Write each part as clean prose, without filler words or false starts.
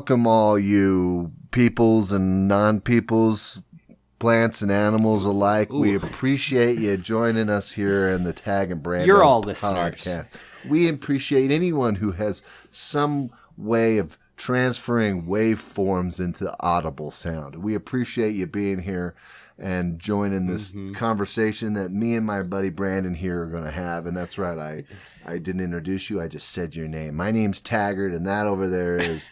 welcome all you peoples and non-peoples, plants and animals alike. Ooh. We appreciate you joining us here in the Tag and Brandon You're all listeners. Podcast. We appreciate anyone who has some way of transferring waveforms into audible sound. We appreciate you being here and joining this conversation that me and my buddy Brandon here are going to have. And that's right, I didn't introduce you. I just said your name. My name's Taggart, and that over there is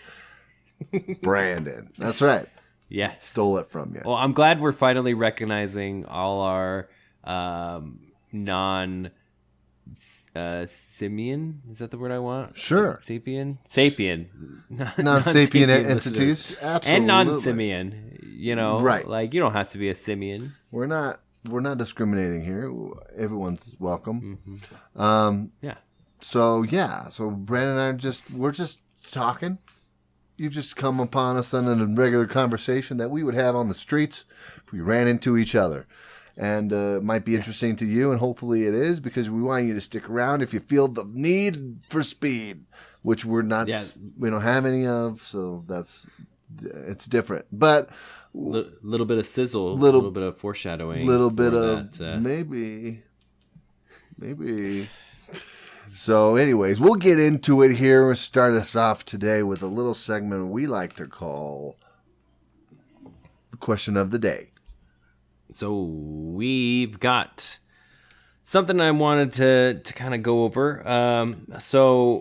Brandon. That's right. Yeah. Stole it from you. Well, I'm glad we're finally recognizing all our simian. Is that the word I want? Sure. Sapien. Non-sapien entities. Absolutely. And non-simian. You know, right. Like you don't have to be a simian. We're not discriminating here. Everyone's welcome. Yeah. So Brandon and I we're just talking. You've just come upon us on a regular conversation that we would have on the streets if we ran into each other. And it might be interesting to you, and hopefully it is, because we want you to stick around if you feel the need for speed, which we're not. Yeah. We don't have any of, so it's different. But little bit of sizzle, little bit of foreshadowing, little bit of maybe. So, anyways, we'll get into it here. We'll start us off today with a little segment we like to call the question of the day. So we've got something I wanted to kind of go over.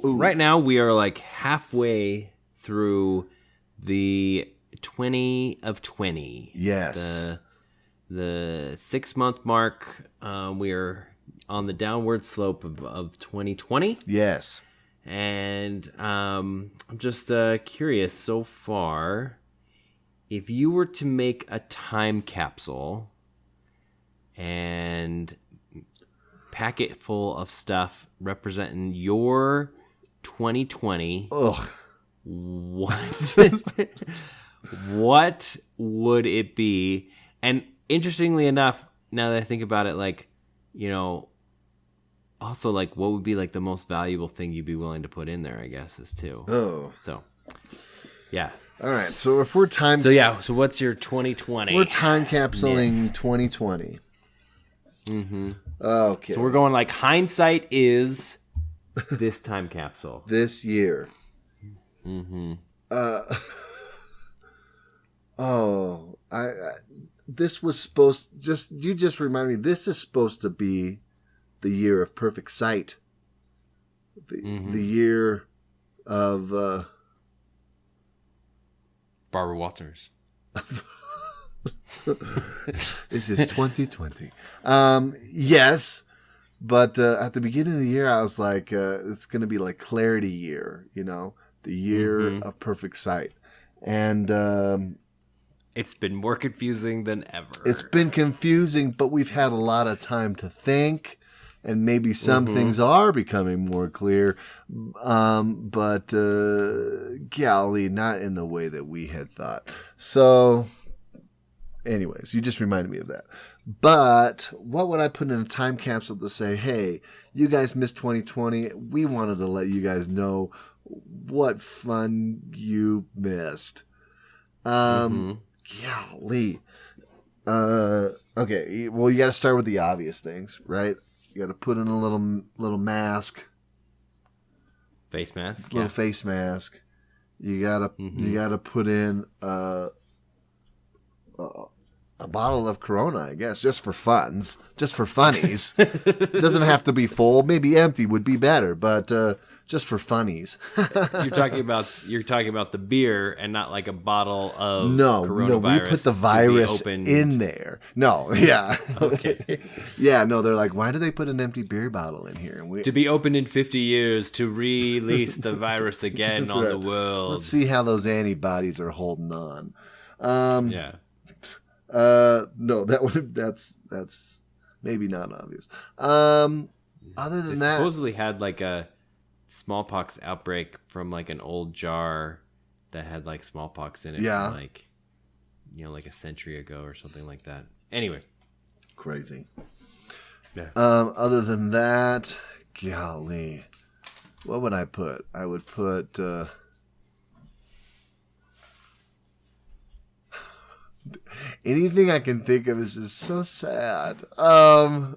Right now we are like halfway through the 20 of 20. Yes. The 6 month mark. We are on the downward slope of 2020. Yes. And I'm just curious so far, if you were to make a time capsule and pack it full of stuff representing your 2020. Ugh. What would it be? And interestingly enough, now that I think about it, like, you know, also like what would be like the most valuable thing you'd be willing to put in there, I guess, is too. Oh. So, yeah. All right. So if we're time. So yeah. So what's your 2020? We're time capsuling 2020. Mm-hmm. Okay. So we're going like hindsight is this time capsule. This year. Mm-hmm. This was supposed you just remind me, this is supposed to be the year of perfect sight. The year of Barbara Walters. This is 2020. Yes, but at the beginning of the year, I was like, it's going to be like clarity year, you know, the year of perfect sight. And it's been more confusing than ever. It's been confusing, but we've had a lot of time to think, and maybe some things are becoming more clear. But golly, not in the way that we had thought. So anyways, you just reminded me of that. But what would I put in a time capsule to say, hey, you guys missed 2020. We wanted to let you guys know what fun you missed. Golly. Okay, well, you got to start with the obvious things, right? You got to put in a little mask. Face mask? Little face mask. You gotta put in a bottle of Corona, I guess, just for funnies. It doesn't have to be full. Maybe empty would be better, but just for funnies. You're talking about the beer and not like a bottle of coronavirus. No, we put the virus in there. No, yeah. Okay. Yeah, no, they're like, why do they put an empty beer bottle in here? To be opened in 50 years to release the virus again on the world. Let's see how those antibodies are holding on. Yeah. No, that's maybe not obvious. Other than that, supposedly had like a smallpox outbreak from like an old jar that had like smallpox in it. Yeah. From like, like a century ago or something like that. Anyway. Crazy. Yeah. Other than that, golly, what would I put? I would put anything I can think of is just so sad. I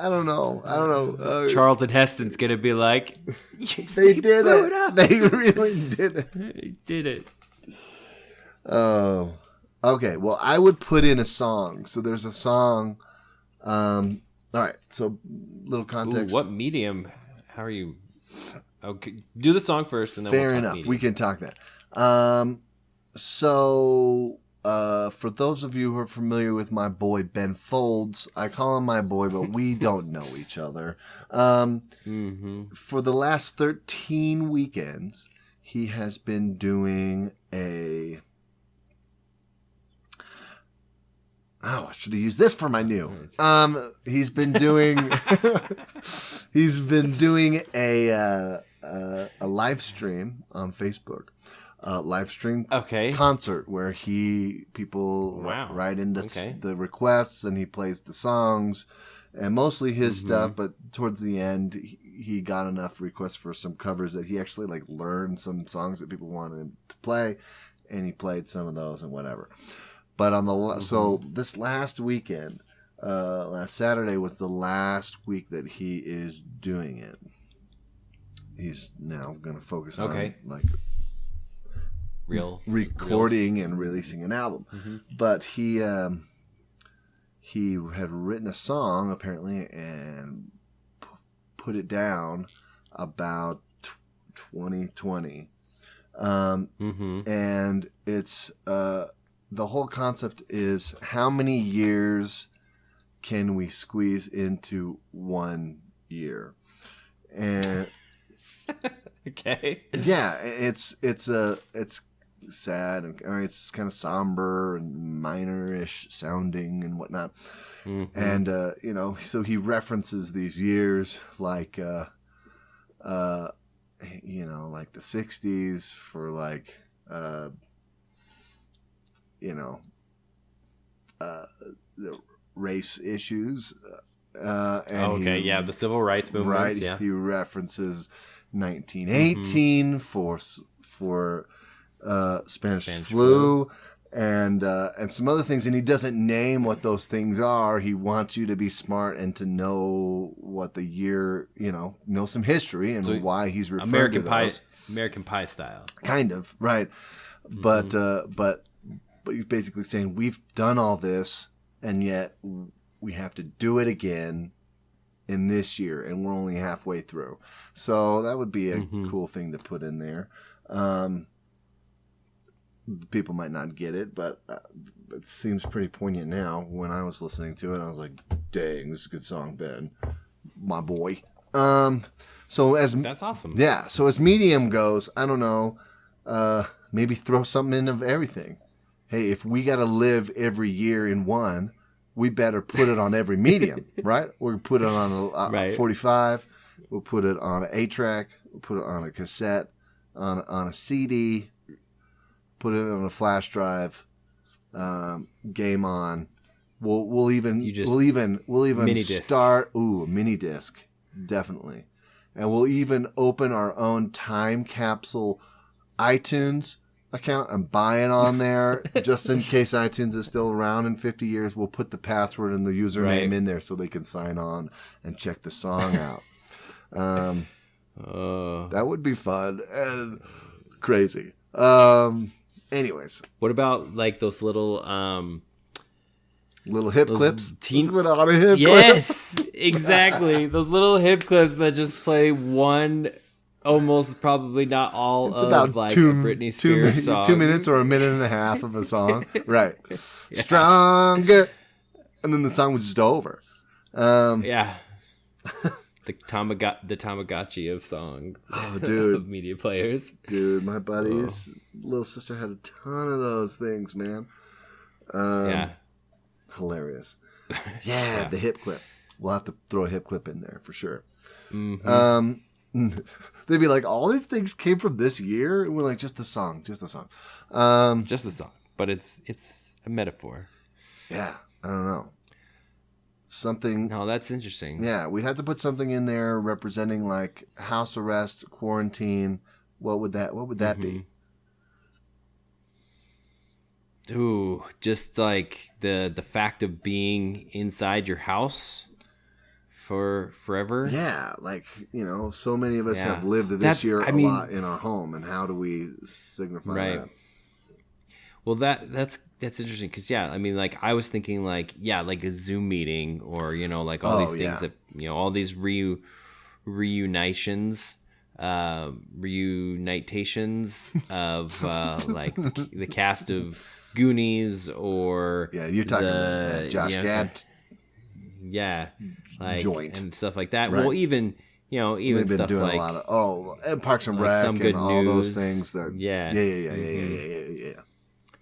don't know. Charlton Heston's gonna be like, they did it. They really did it. They did it. Oh, okay. Well, I would put in a song. So there's a song. All right. So little context. Ooh, what medium? How are you? Okay, do the song first, and then Fair we'll talk enough. medium. We can talk that. So for those of you who are familiar with my boy Ben Folds, I call him my boy, but we don't know each other. For the last 13 weekends, he has been doing a... Oh, I should have used this for my new. He's been doing a live stream on Facebook. Live stream concert where people write into the requests and he plays the songs and mostly his stuff, but towards the end he got enough requests for some covers that he actually like learned some songs that people wanted to play, and he played some of those and whatever. But on the so this last weekend, last Saturday was the last week that he is doing it. He's now going to focus on like recording and releasing an album. But he had written a song apparently and put it down about 2020, and it's the whole concept is how many years can we squeeze into 1 year, and yeah, it's sad and it's kind of somber and minor-ish sounding and whatnot. And so he references these years like like the 60s for like the race issues. The civil rights movement. Right. Yeah. He references 1918 for Spanish flu. And some other things, and he doesn't name what those things are. He wants you to be smart and to know what the year, know some history and why he's referring to those. American Pie style, kind of, right? But he's basically saying we've done all this, and yet we have to do it again in this year, and we're only halfway through. So that would be a cool thing to put in there. People might not get it, but it seems pretty poignant now. When I was listening to it, I was like, dang, this is a good song, Ben. My boy. That's awesome. Yeah, so as medium goes, I don't know, maybe throw something in of everything. Hey, if we got to live every year in one, we better put it on every medium, right? We'll put it on a 45. We'll put it on an 8-track. We'll put it on a cassette, on a CD. Put it on a flash drive. Game on. We'll even mini start. A mini disc, definitely, and we'll even open our own time capsule iTunes account and buy it on there just in case iTunes is still around in 50 years. We'll put the password and the username in there so they can sign on and check the song out. That would be fun and crazy. Anyways, what about like those little hip clips? Yes, exactly. Those little hip clips that just play one, almost probably not all it's of about like two, a Britney Spears song. 2 minutes or a minute and a half of a song, right? Yeah. Stronger, and then the song was just over. The Tamagotchi of songs. Oh, dude. Of media players. Dude, my buddy's little sister had a ton of those things, man. Hilarious. Yeah, the hip clip. We'll have to throw a hip clip in there for sure. They'd be like, all these things came from this year? And we're like, just the song. Just the song. But it's a metaphor. Yeah, I don't know. Something. Oh, that's interesting. Yeah, we'd have to put something in there representing like house arrest, quarantine. What would that be? Ooh, just like the fact of being inside your house for forever. Yeah, like, so many of us Yeah. have lived this year a lot in our home, and how do we signify that? Well, that's interesting because I mean, like I was thinking like like a Zoom meeting or like all these things that all these reunitations of like the cast of Goonies or you're talking the Josh Gad like joint and stuff like that. Right. Well, even even they've been stuff doing like a lot of and Parks and like Rec Some Good and all News. those things that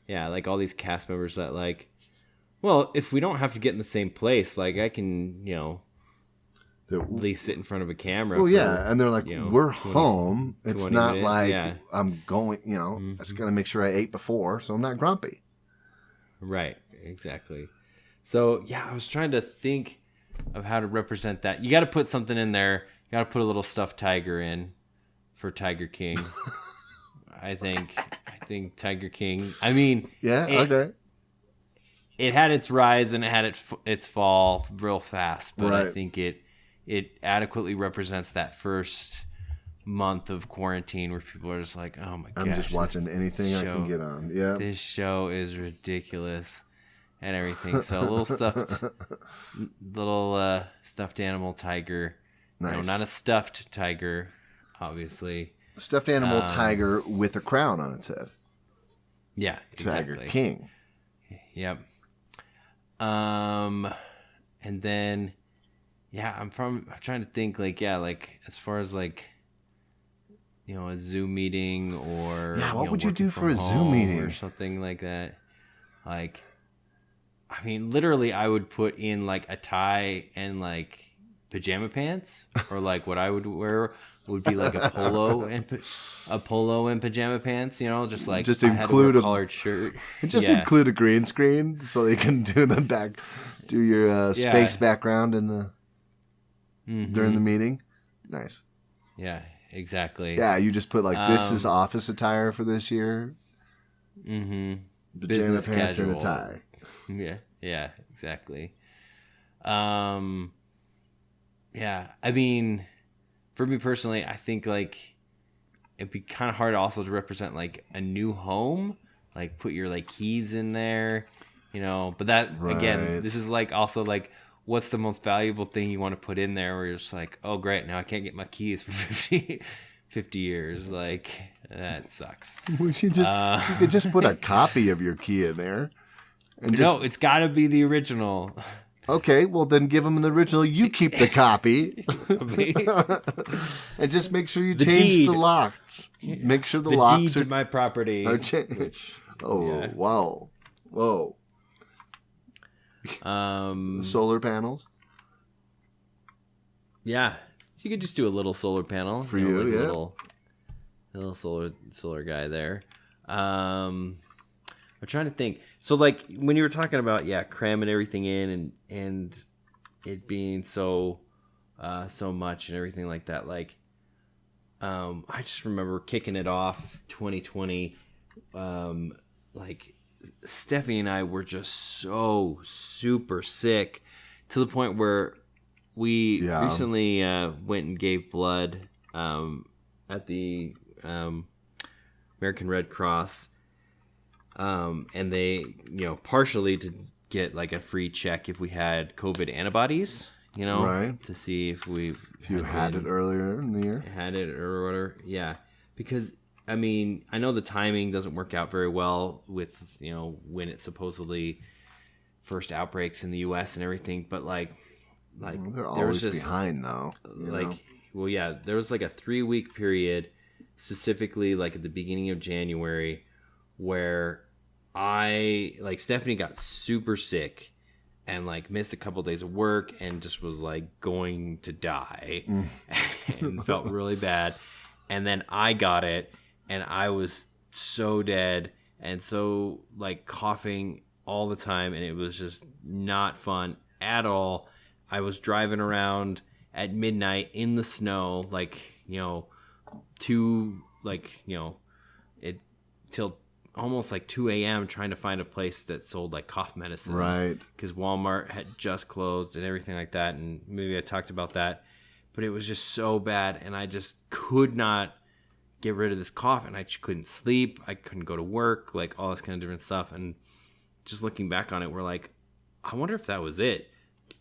yeah, like all these cast members that like, well, if we don't have to get in the same place, like I can at least sit in front of a camera. Well, and they're like, we're home. It's not minutes, like I'm going. I just gotta make sure I ate before, so I'm not grumpy. Right, exactly. So I was trying to think of how to represent that. You got to put something in there. You got to put a little stuffed tiger in for Tiger King. I think Tiger King. I mean, okay. It had its rise and it had its fall real fast, but right. I think it adequately represents that first month of quarantine where people are just like, oh my gosh, I'm just watching anything I can get on. Yeah, this show is ridiculous and everything. So a little stuffed animal tiger. Nice. Not a stuffed tiger, obviously. A stuffed animal tiger with a crown on its head. Yeah, exactly. Tiger King. Yep. And then I'm trying to think like as far as like a Zoom meeting or what would you do for a Zoom meeting or something like that? Like, I mean, literally, I would put in like a tie and like pajama pants, or like what I would wear would be like a polo and pajama pants. Just include a collared shirt. Include a green screen so they can do your space background in the during the meeting. Nice. Yeah, exactly. Yeah, you just put like this is office attire for this year. Mm-hmm. Pajama Business pants casual. and a tie. Yeah, exactly. I mean, for me personally, I think like it'd be kind of hard also to represent like a new home, like put your like keys in there, but that again, this is like also like what's the most valuable thing you want to put in there where you're just like, oh great, now I can't get my keys for 50 years. Like that sucks. You could just put a copy of your key in there. No, it's got to be the original. Okay, well then give them the original. You keep the copy, and just make sure you change the locks. Make sure the locks deed to my property. Are changed. Wow, whoa. Solar panels. Yeah, you could just do a little solar panel for you. Like a little solar guy there. I'm trying to think. So like when you were talking about cramming everything in and it being so much and everything like that, like I just remember kicking it off 2020. Like Steffi and I were just so super sick to the point where we recently went and gave blood at the American Red Cross. And they, partially to get like a free check if we had COVID antibodies, to see if you had it earlier in the year. Had it or whatever. Yeah. Because, I mean, I know the timing doesn't work out very well with, when it supposedly first outbreaks in the U.S. and everything. But like they're always behind though. There was like a 3-week period specifically like at the beginning of January where Stephanie got super sick and like missed a couple days of work and just was like going to die and felt really bad. And then I got it and I was so dead and so like coughing all the time and it was just not fun at all. I was driving around at midnight in the snow, till almost like 2 a.m. trying to find a place that sold like cough medicine. Right. Because Walmart had just closed and everything like that. And maybe I talked about that. But it was just so bad. And I just could not get rid of this cough. And I just couldn't sleep. I couldn't go to work. Like all this kind of different stuff. And just looking back on it, we're like, I wonder if that was it.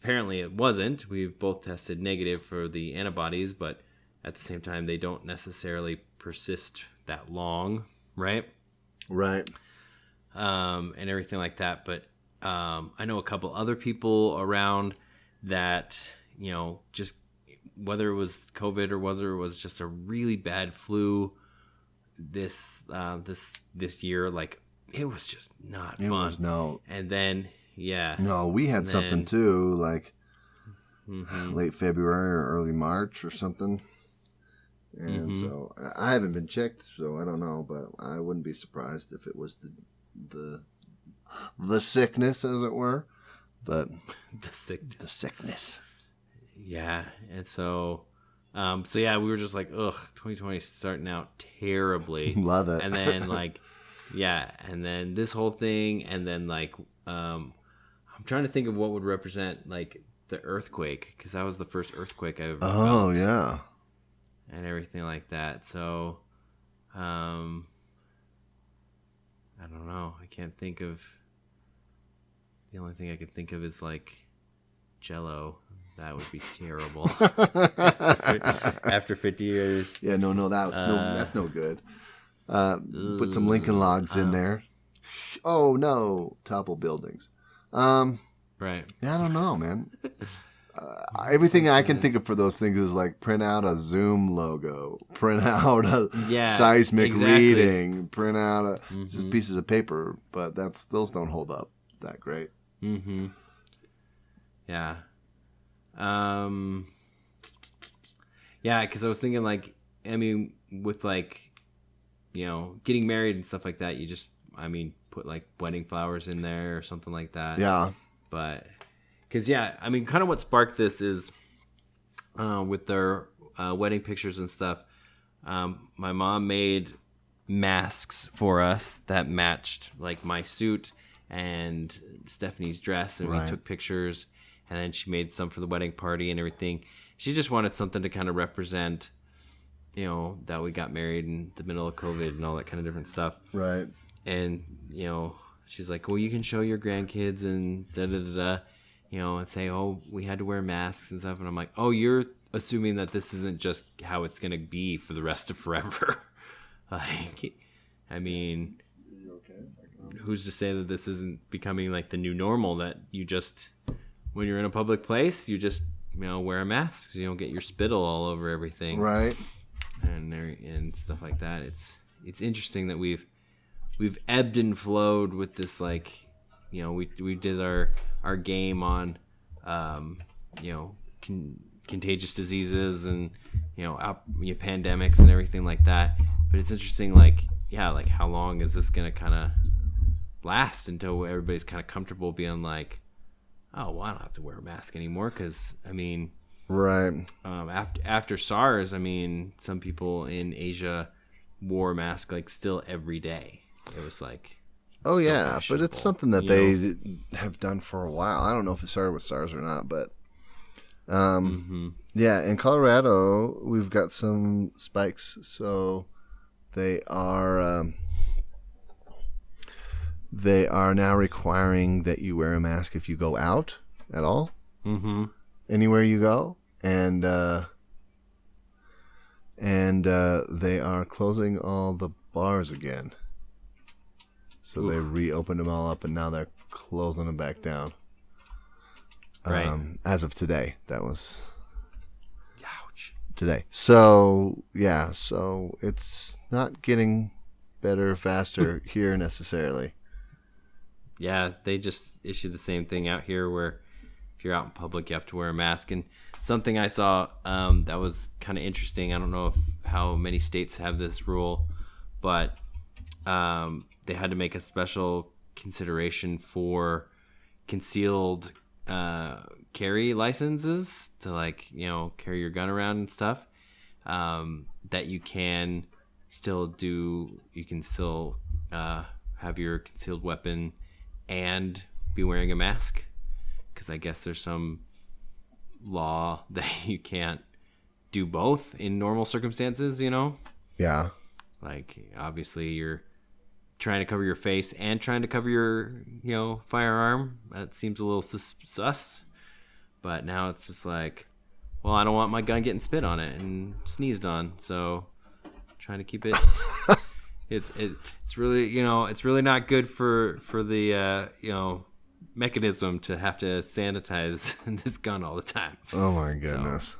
Apparently it wasn't. We've both tested negative for the antibodies. But at the same time, they don't necessarily persist that long. Right? Right. And everything like that. But I know a couple other people around that, just whether it was COVID or whether it was just a really bad flu this year, like it was just not fun. It was And then, yeah. No, we had something too, like late February or early March or something. And so I haven't been checked, so I don't know, but I wouldn't be surprised if it was the sickness, as it were. But the sickness. Yeah, and so yeah, we were just like, ugh, 2020 is starting out terribly. Love it. And then and then this whole thing, and then like I'm trying to think of what would represent like the earthquake, because that was the first earthquake I ever felt. Oh yeah. And everything like that. So, I don't know. I can't think of. The only thing I could think of is like Jell-O. That would be terrible. After 50 years. Yeah, no, that's no good. Put some Lincoln Logs in there. Oh no, topple buildings. Right. Yeah, I don't know, man. Everything I can think of for those things is like print out a Zoom logo, print out a seismic reading, print out just pieces of paper, but those don't hold up that great. Mm-hmm. Yeah. Yeah, because I was thinking like, I mean, with like, getting married and stuff like that, you just, put like wedding flowers in there or something like that. Yeah. But... Because, yeah, kind of what sparked this is with their wedding pictures and stuff, my mom made masks for us that matched, like, my suit and Stephanie's dress, and we took pictures, and then she made some for the wedding party and everything. She just wanted something to kind of represent, that we got married in the middle of COVID and all that kind of different stuff. Right. And, she's like, well, you can show your grandkids and da-da-da-da. And say, oh, we had to wear masks and stuff. And I'm like, oh, you're assuming that this isn't just how it's going to be for the rest of forever. Like, who's to say that this isn't becoming like the new normal, that you just, when you're in a public place, you just, wear a mask so you don't get your spittle all over everything. Right. And stuff like that. It's interesting that we've ebbed and flowed with this, like, we did our game on, contagious diseases and, pandemics and everything like that. But it's interesting, like how long is this going to kind of last until everybody's kind of comfortable being like, oh, well, I don't have to wear a mask anymore. Because, right. After SARS, some people in Asia wore masks like still every day. It was like... Oh, yeah, but it's something that they have done for a while. I don't know if it started with SARS or not, but yeah, in Colorado, we've got some spikes, so they are now requiring that you wear a mask if you go out at all, anywhere you go, and they are closing all the bars again. So they reopened them all up, and now they're closing them back down. Right. As of today, that was ouch. Today. So yeah, so it's not getting better, faster here necessarily. Yeah, they just issued the same thing out here, where if you're out in public, you have to wear a mask. And something I saw that was kind of interesting. I don't know how many states have this rule, but. They had to make a special consideration for concealed carry licenses to, like, carry your gun around and stuff, that you can still have your concealed weapon and be wearing a mask, because I guess there's some law that you can't do both in normal circumstances, you know? Yeah. Like, obviously, you're trying to cover your face and trying to cover your, firearm. That seems a little sus. But now it's just like, well, I don't want my gun getting spit on it and sneezed on, so trying to keep it. It's really, it's really not good for the mechanism to have to sanitize this gun all the time. Oh my goodness. So,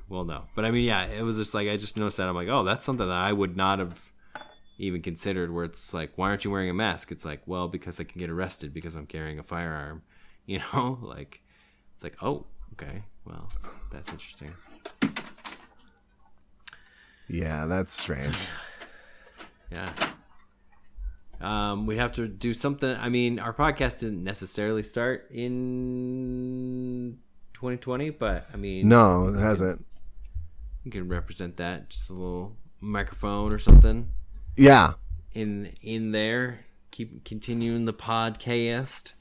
well, no, but I mean, yeah, it was just like I just noticed that. I'm like, oh, that's something that I would not have even considered. Where it's like, why aren't you wearing a mask? It's like, well, because I can get arrested because I'm carrying a firearm. Like it's like, oh, okay, well, that's interesting. Yeah, that's strange. Yeah. We'd have to do something. I mean, our podcast didn't necessarily start in 2020, but I mean, no, it hasn't. You can represent that, just a little microphone or something. Yeah. In there, keep continuing the podcast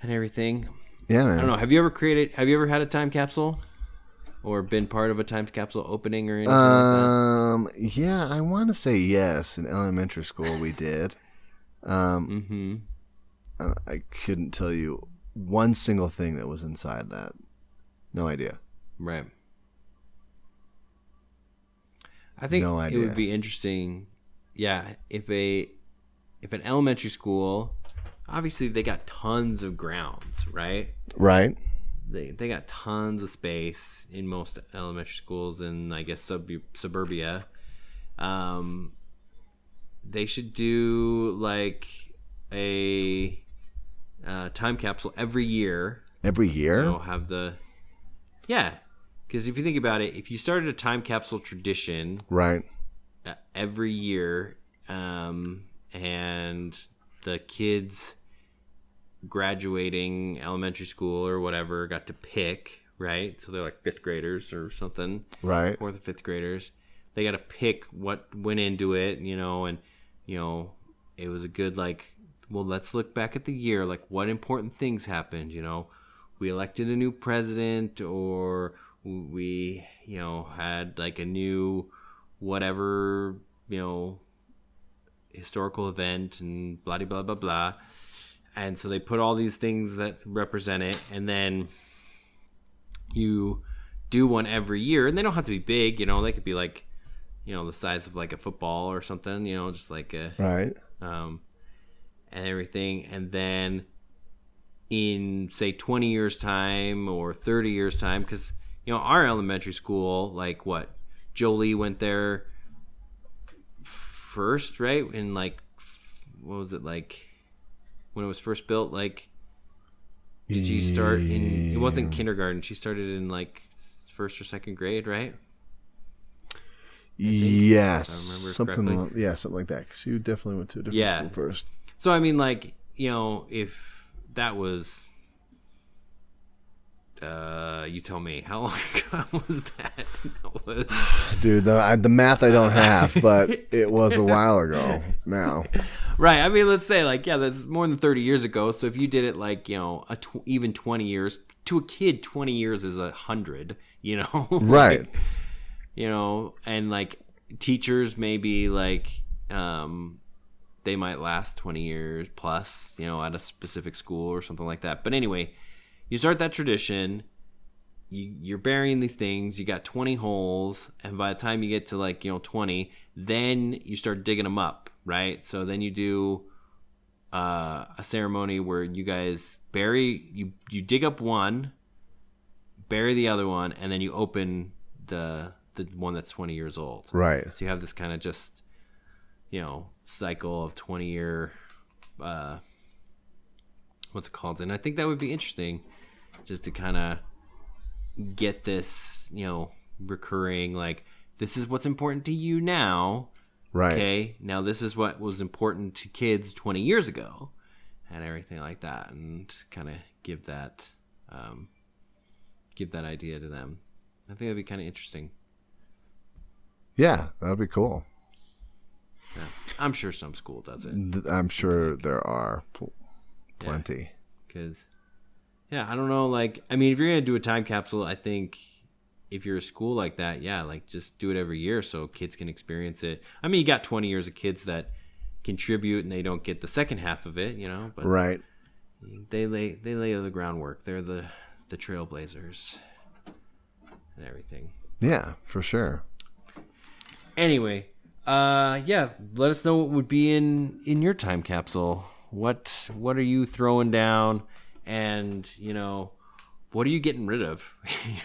and everything. Yeah, man. I don't know. Have you ever had a time capsule? Or been part of a time capsule opening or anything like that? Yeah, I want to say yes. In elementary school, we did. I couldn't tell you one single thing that was inside that. No idea. Right. I think it would be interesting. Yeah, if an elementary school, obviously they got tons of grounds, right? Right. They got tons of space in most elementary schools in, I guess, suburbia. They should do like a time capsule every year. Every year? Because if you think about it, if you started a time capsule tradition, right, every year, and the kids graduating elementary school or whatever got to pick, right? So they're like fifth graders or something, right? Fourth or fifth graders. They got to pick what went into it, and it was a good let's look back at the year, like what important things happened. We elected a new president, or we had like a new whatever historical event, and blah blah blah blah. And so they put all these things that represent it, and then you do one every year. And they don't have to be big, they could be like, the size of like a football or something, just like a right. And everything. And then in say 20 years time or 30 years time, because our elementary school, like what, Jolie went there first, right? In like, what was it like? When it was first built, like, did she start in? It wasn't kindergarten. She started in like first or second grade, right? Yes, something like that. She definitely went to a different school first. So I mean, like, if that was, you tell me, how long ago was that? Dude, the math I don't have, but it was a while ago now. Right. I mean, let's say that's more than 30 years ago. So if you did it like, even 20 years to a kid, 20 years is 100, Right. And like teachers maybe like, they might last 20 years plus, at a specific school or something like that. But anyway, you start that tradition, you're burying these things, you got 20 holes, and by the time you get to like, 20, then you start digging them up, right? So then you do a ceremony where you guys you dig up one, bury the other one, and then you open the one that's 20 years old. Right. So you have this kind of just, cycle of 20-year, what's it called? And I think that would be interesting, just to kind of get this, recurring, like, this is what's important to you now. Right. Okay. Now this is what was important to kids 20 years ago, and everything like that, and kind of give that idea to them. I think that'd be kind of interesting. Yeah, that'd be cool. Yeah. I'm sure some school does it. I'm sure there are plenty. Because, I don't know. Like, I mean, if you're going to do a time capsule, I think if you're a school like that, like just do it every year so kids can experience it. I mean, you got 20 years of kids that contribute and they don't get the second half of it, but right. They lay the groundwork. They're the trailblazers and everything. Yeah, for sure. Anyway, let us know what would be in your time capsule. What are you throwing down, and what are you getting rid of?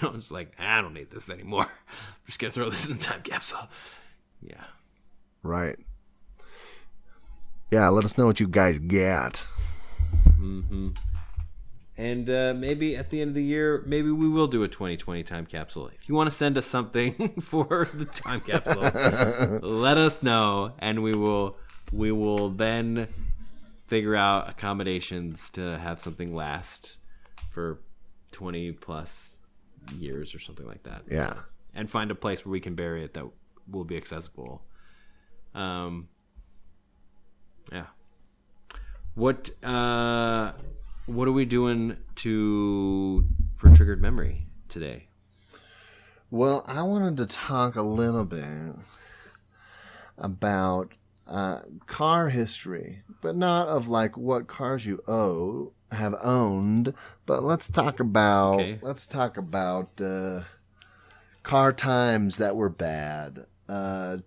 It's like, I don't need this anymore. I'm just gonna throw this in the time capsule. Yeah. Right. Yeah, let us know what you guys got. Mm-hmm. And maybe at the end of the year, maybe we will do a 2020 time capsule. If you want to send us something for the time capsule, let us know, and we will then figure out accommodations to have something last for 20 plus years or something like that. Yeah. And find a place where we can bury it that will be accessible. Yeah. What are we doing for triggered memory today? Well, I wanted to talk a little bit about car history, but not of like what cars you have owned, but let's talk about car times that were bad,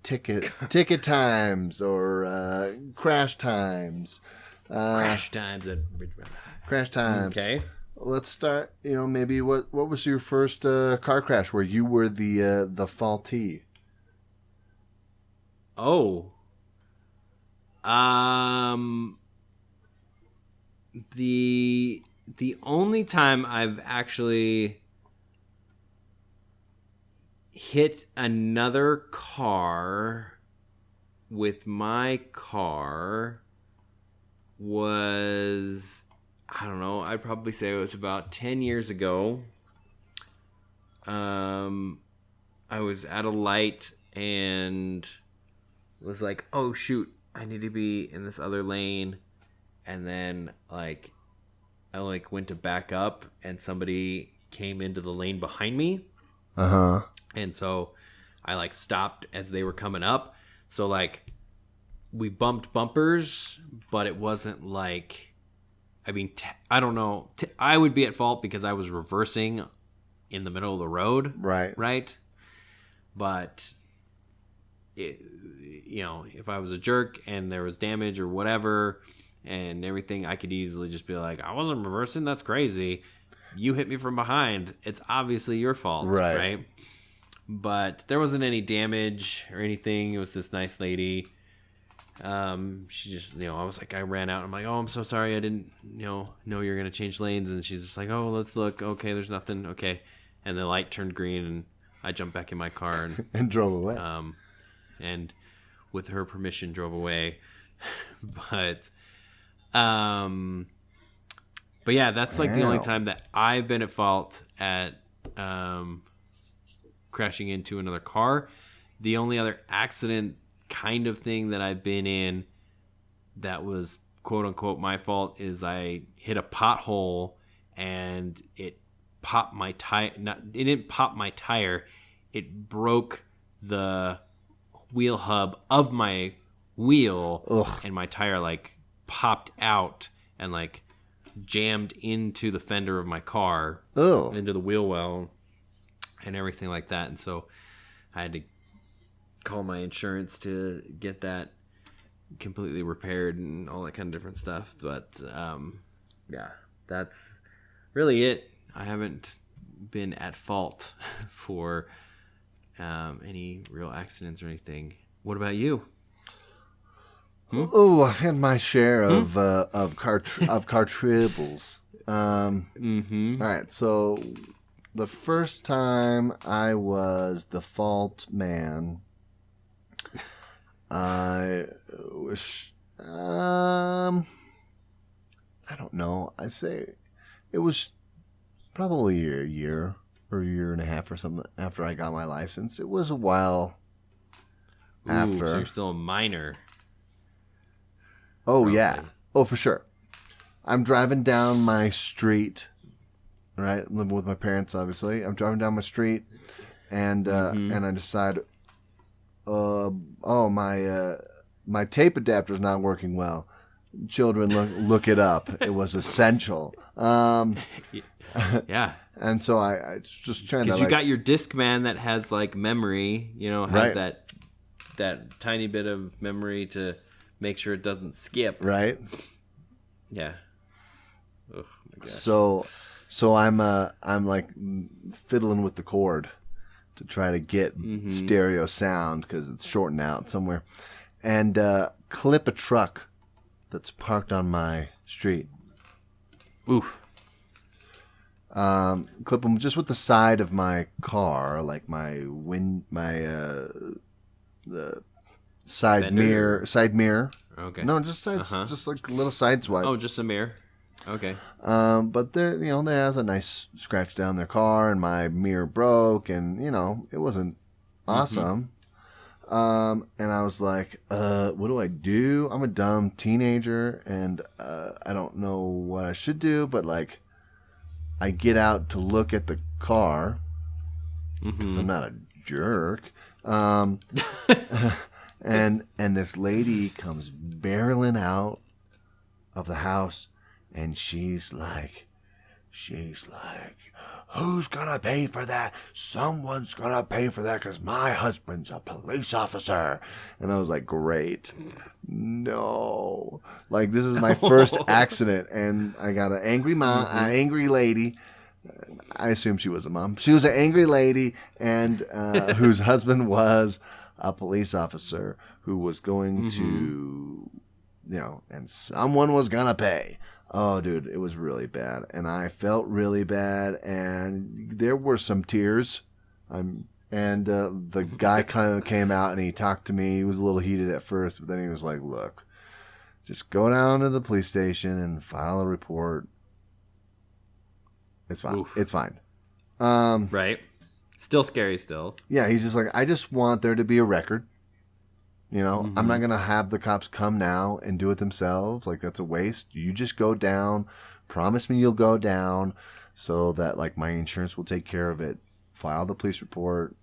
ticket times or crash times. Crash times. Okay. Let's start. Maybe what was your first car crash where you were the faultee? Oh. The only time I've actually hit another car with my car was, I don't know, I'd probably say it was about 10 years ago. I was at a light and was like, oh shoot, I need to be in this other lane. And then I went to back up and somebody came into the lane behind me. Uh-huh. And so I stopped as they were coming up. So we bumped bumpers, but it wasn't I don't know. I would be at fault because I was reversing in the middle of the road. Right. Right. But if I was a jerk and there was damage or whatever and everything, I could easily just be like, I wasn't reversing. That's crazy. You hit me from behind. It's obviously your fault. Right. But there wasn't any damage or anything. It was this nice lady. She just, I was like, I ran out. I'm like, oh, I'm so sorry. I didn't, know you're going to change lanes. And she's just like, oh, let's look. Okay, there's nothing. Okay. And the light turned green and I jumped back in my car and drove away. And with her permission drove away. But yeah, that's the only time that I've been at fault at, crashing into another car. The only other accident kind of thing that I've been in that was quote unquote my fault is I hit a pothole and it popped my tire. It didn't pop my tire. It broke the wheel hub of my wheel. Ugh. And my tire popped out and jammed into the fender of my car. Ugh. Into the wheel well and everything like that. And so I had to call my insurance to get that completely repaired and all that kind of different stuff. But yeah, that's really it. I haven't been at fault for any real accidents or anything. What about you? Oh, I've had my share of car tribbles. All right, so the first time I was the fault man, I was I don't know. I'd say it was probably a year or a year and a half or something after I got my license. It was a while after. So you're still a minor. Oh, yeah. Oh, for sure. I'm driving down my street, right? I'm living with my parents, obviously. I'm driving down my street, and I decide, my tape adapter's not working well. Children, look it up. It was essential. Yeah. And so I just trying to, because you got your Discman that has like memory, has Right. that tiny bit of memory to make sure it doesn't skip. right. Yeah. Oh my gosh. So I'm like fiddling with the cord to try to get stereo sound because it's shorting out somewhere, and clip a truck that's parked on my street. Oof. Clip them just with the side of my car, like the side Fender? side mirror. Okay. No, just sides, just like a little side swipe. Oh, just a mirror. Okay. But there, there has a nice scratch down their car, and my mirror broke, and it wasn't awesome. And I was like, what do I do? I'm a dumb teenager, and I don't know what I should do, but like, I get out to look at the car because I'm not a jerk. And this lady comes barreling out of the house, and she's like, who's gonna pay for that? Someone's gonna pay for that because my husband's a police officer. And I was like, great. No. Like, this is my first accident, and I got an angry mom, an angry lady. I assume she was a mom. She was an angry lady, and whose husband was a police officer who was going to, and someone was gonna pay. Oh, dude, it was really bad, and I felt really bad, and there were some tears. The guy kind of came out and he talked to me. He was a little heated at first, but then he was like, "Look, just go down to the police station and file a report. It's fine. Oof. It's fine." Right. Still scary. Still. Yeah, he's just like, I just want there to be a record. I'm not going to have the cops come now and do it themselves. Like, that's a waste. You just go down. Promise me you'll go down so that, like, my insurance will take care of it. File the police report,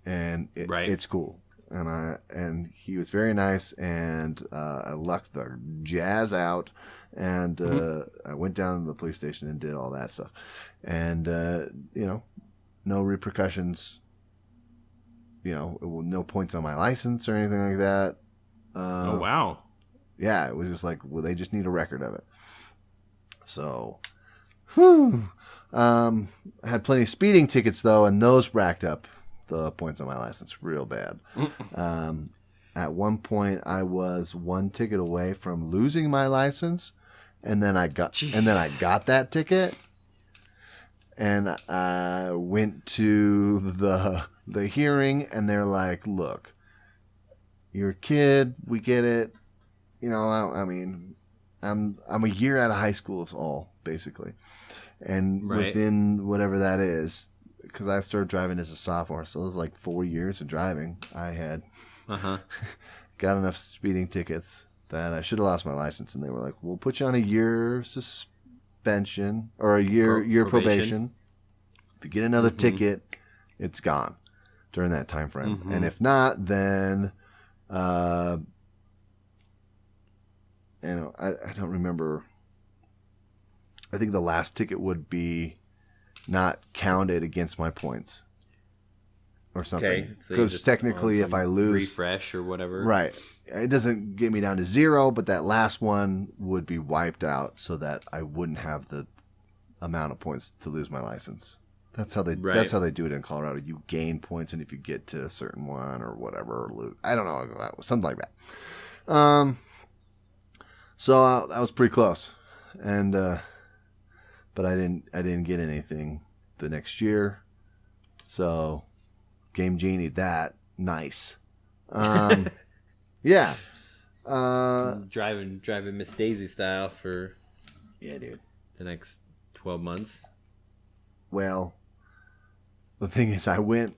and it's cool. And he was very nice, and I lucked the jazz out, and I went down to the police station and did all that stuff. And, no repercussions. No points on my license or anything like that. Oh, wow. Yeah, it was just like, well, they just need a record of it. So, I had plenty of speeding tickets, though, and those racked up the points on my license real bad. At one point, I was one ticket away from losing my license, and then I got that ticket, and I went to the hearing, and they're like, "Look, you're a kid. We get it. I mean, I'm a year out of high school. It's all basically, and within whatever that is, because I started driving as a sophomore, so it was like 4 years of driving. I had got enough speeding tickets that I should have lost my license, and they were like, "We'll put you on a year suspension or a year probation. If you get another ticket, it's gone." During that time frame, and if not, then I don't remember. I think the last ticket would be not counted against my points or something. Because technically, if I lose, refresh or whatever, right, it doesn't get me down to 0, but that last one would be wiped out so that I wouldn't have the amount of points to lose my license. That's how they do it in Colorado. You gain points, and if you get to a certain one or whatever, I don't know, something like that. So I was pretty close, and but I didn't get anything the next year. So Game Genie that nice. Yeah. Driving Miss Daisy style for dude, the next 12 months. Well, the thing is, I went.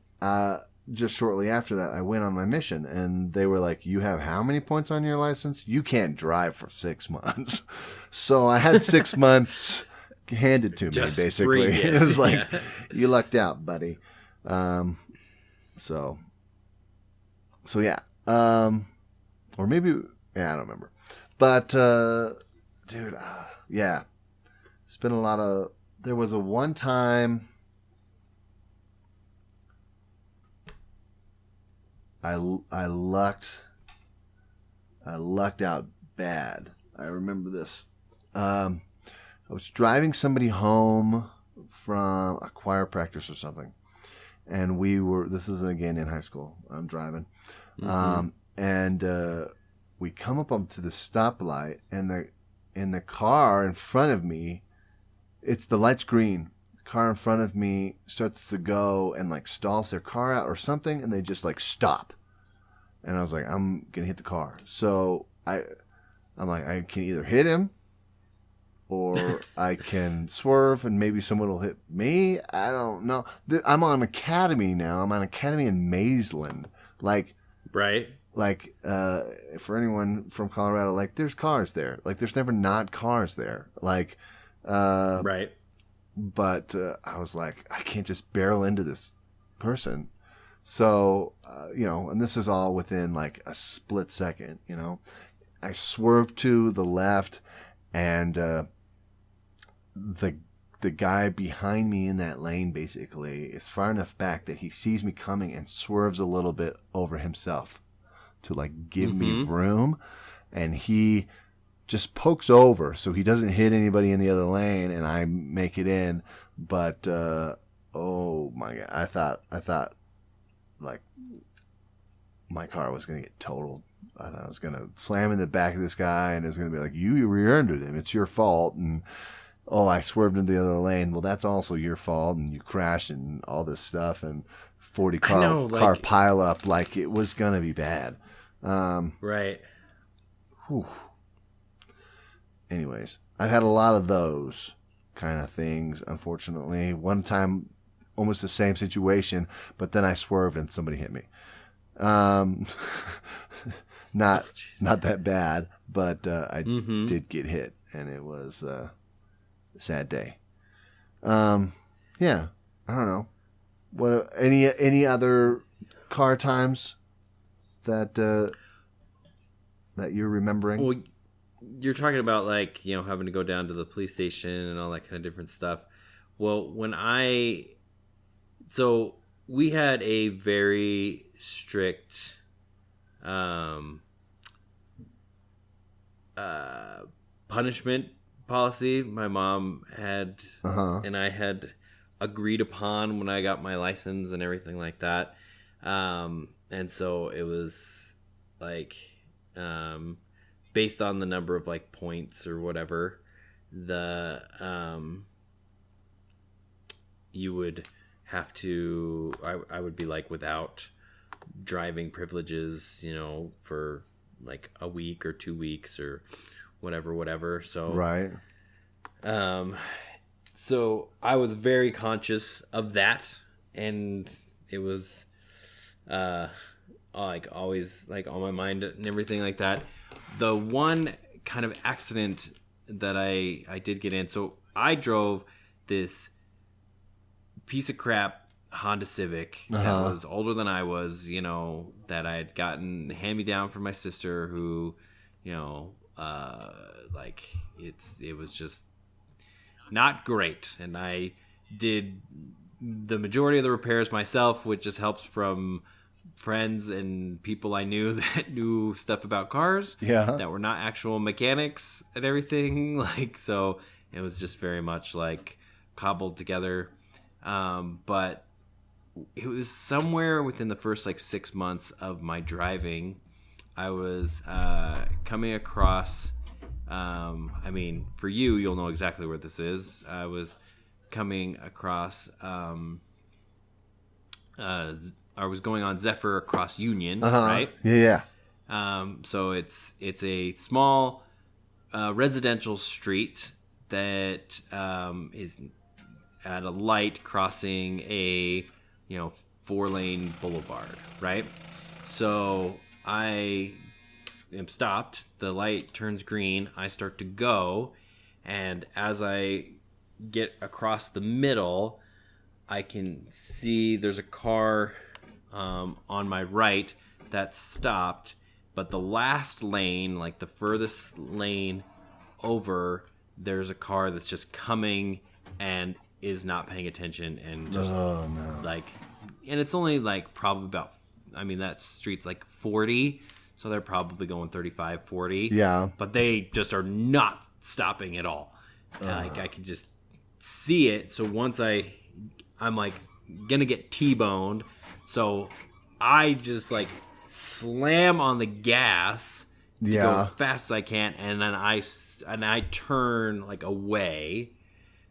just shortly after that, I went on my mission, and they were like, "You have how many points on your license? You can't drive for 6 months." So I had 6 months handed to me, Just basically. free, It was like, yeah. you lucked out, buddy. So yeah. Or maybe, yeah, I don't remember. But, dude, yeah. It's been a lot of, there was a one time I lucked out bad. I remember this. I was driving somebody home from a choir practice or something, and this is again in high school. I'm driving, and we come up to the stoplight, and the car in front of me, the light's green. The car in front of me starts to go and like stalls their car out or something, and they just like stop. And I was like, I'm gonna hit the car. So I'm like, I can either hit him, or I can swerve and maybe someone will hit me. I don't know. I'm on Academy now. I'm on Academy in Maysland. Right. For anyone from Colorado, like, there's cars there. Like, there's never not cars there. Like, Right. But I was like, I can't just barrel into this person. So, and this is all within like a split second, I swerved to the left, and the guy behind me in that lane basically is far enough back that he sees me coming and swerves a little bit over himself to like give me room, and he just pokes over so he doesn't hit anybody in the other lane, and I make it in. But oh my God, I thought like my car was gonna get totaled. I thought I was gonna slam in the back of this guy, and it's gonna be like, you rear-ended him, it's your fault. And I swerved into the other lane. Well, that's also your fault, and you crashed and all this stuff, and 40 car pile up. Like, it was gonna be bad. Right. Whew. Anyways, I've had a lot of those kind of things, unfortunately. One time, almost the same situation, but then I swerved and somebody hit me. Not that bad, but I did get hit, and it was a sad day. Yeah, I don't know. What any other car times that you're remembering? Well, you're talking about like, having to go down to the police station and all that kind of different stuff. Well, so we had a very strict punishment policy my mom had and I had agreed upon when I got my license and everything like that. And so it was like based on the number of like points or whatever, you would have to, I would be like without driving privileges, for like a week or 2 weeks or whatever. So right. So I was very conscious of that, and it was like always like on my mind and everything like that. The one kind of accident that I did get in, so I drove this piece of crap Honda Civic that was older than I was, that I had gotten hand me down from my sister, who, like it was just not great, and I did the majority of the repairs myself, which just helps from friends and people I knew that knew stuff about cars, that were not actual mechanics and everything. Like, so it was just very much like cobbled together. But it was somewhere within the first like 6 months of my driving, I was coming across, I mean, for you'll know exactly where this is. I was coming across, I was going on Zephyr across Union, right? Yeah. So it's a small residential street that is at a light crossing a 4-lane boulevard, right? So I am stopped. The light turns green. I start to go. And as I get across the middle, I can see there's a car on my right that's stopped. But the last lane, like the furthest lane over, there's a car that's just coming and is not paying attention and just like, and it's only like probably about, I mean, that street's like 40, so they're probably going 35, 40. Yeah. But they just are not stopping at all. Like I could just see it. So once I'm like gonna get T-boned, so I just like slam on the gas to go as fast as I can, and then I turn like away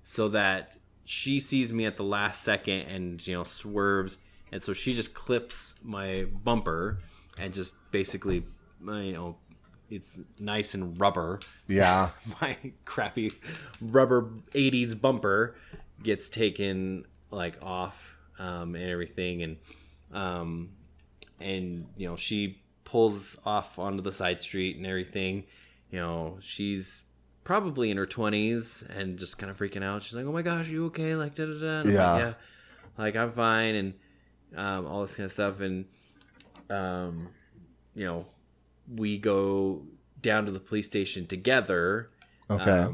so that she sees me at the last second and swerves, and so she just clips my bumper and just basically it's nice and rubber. Yeah. My crappy rubber 80s bumper gets taken like off and everything, and she pulls off onto the side street and everything. She's probably in her 20s and just kind of freaking out. She's like, "Oh my gosh, are you okay?" Like, da da da. And I'm like, yeah, like I'm fine, and all this kind of stuff. And we go down to the police station together. Okay.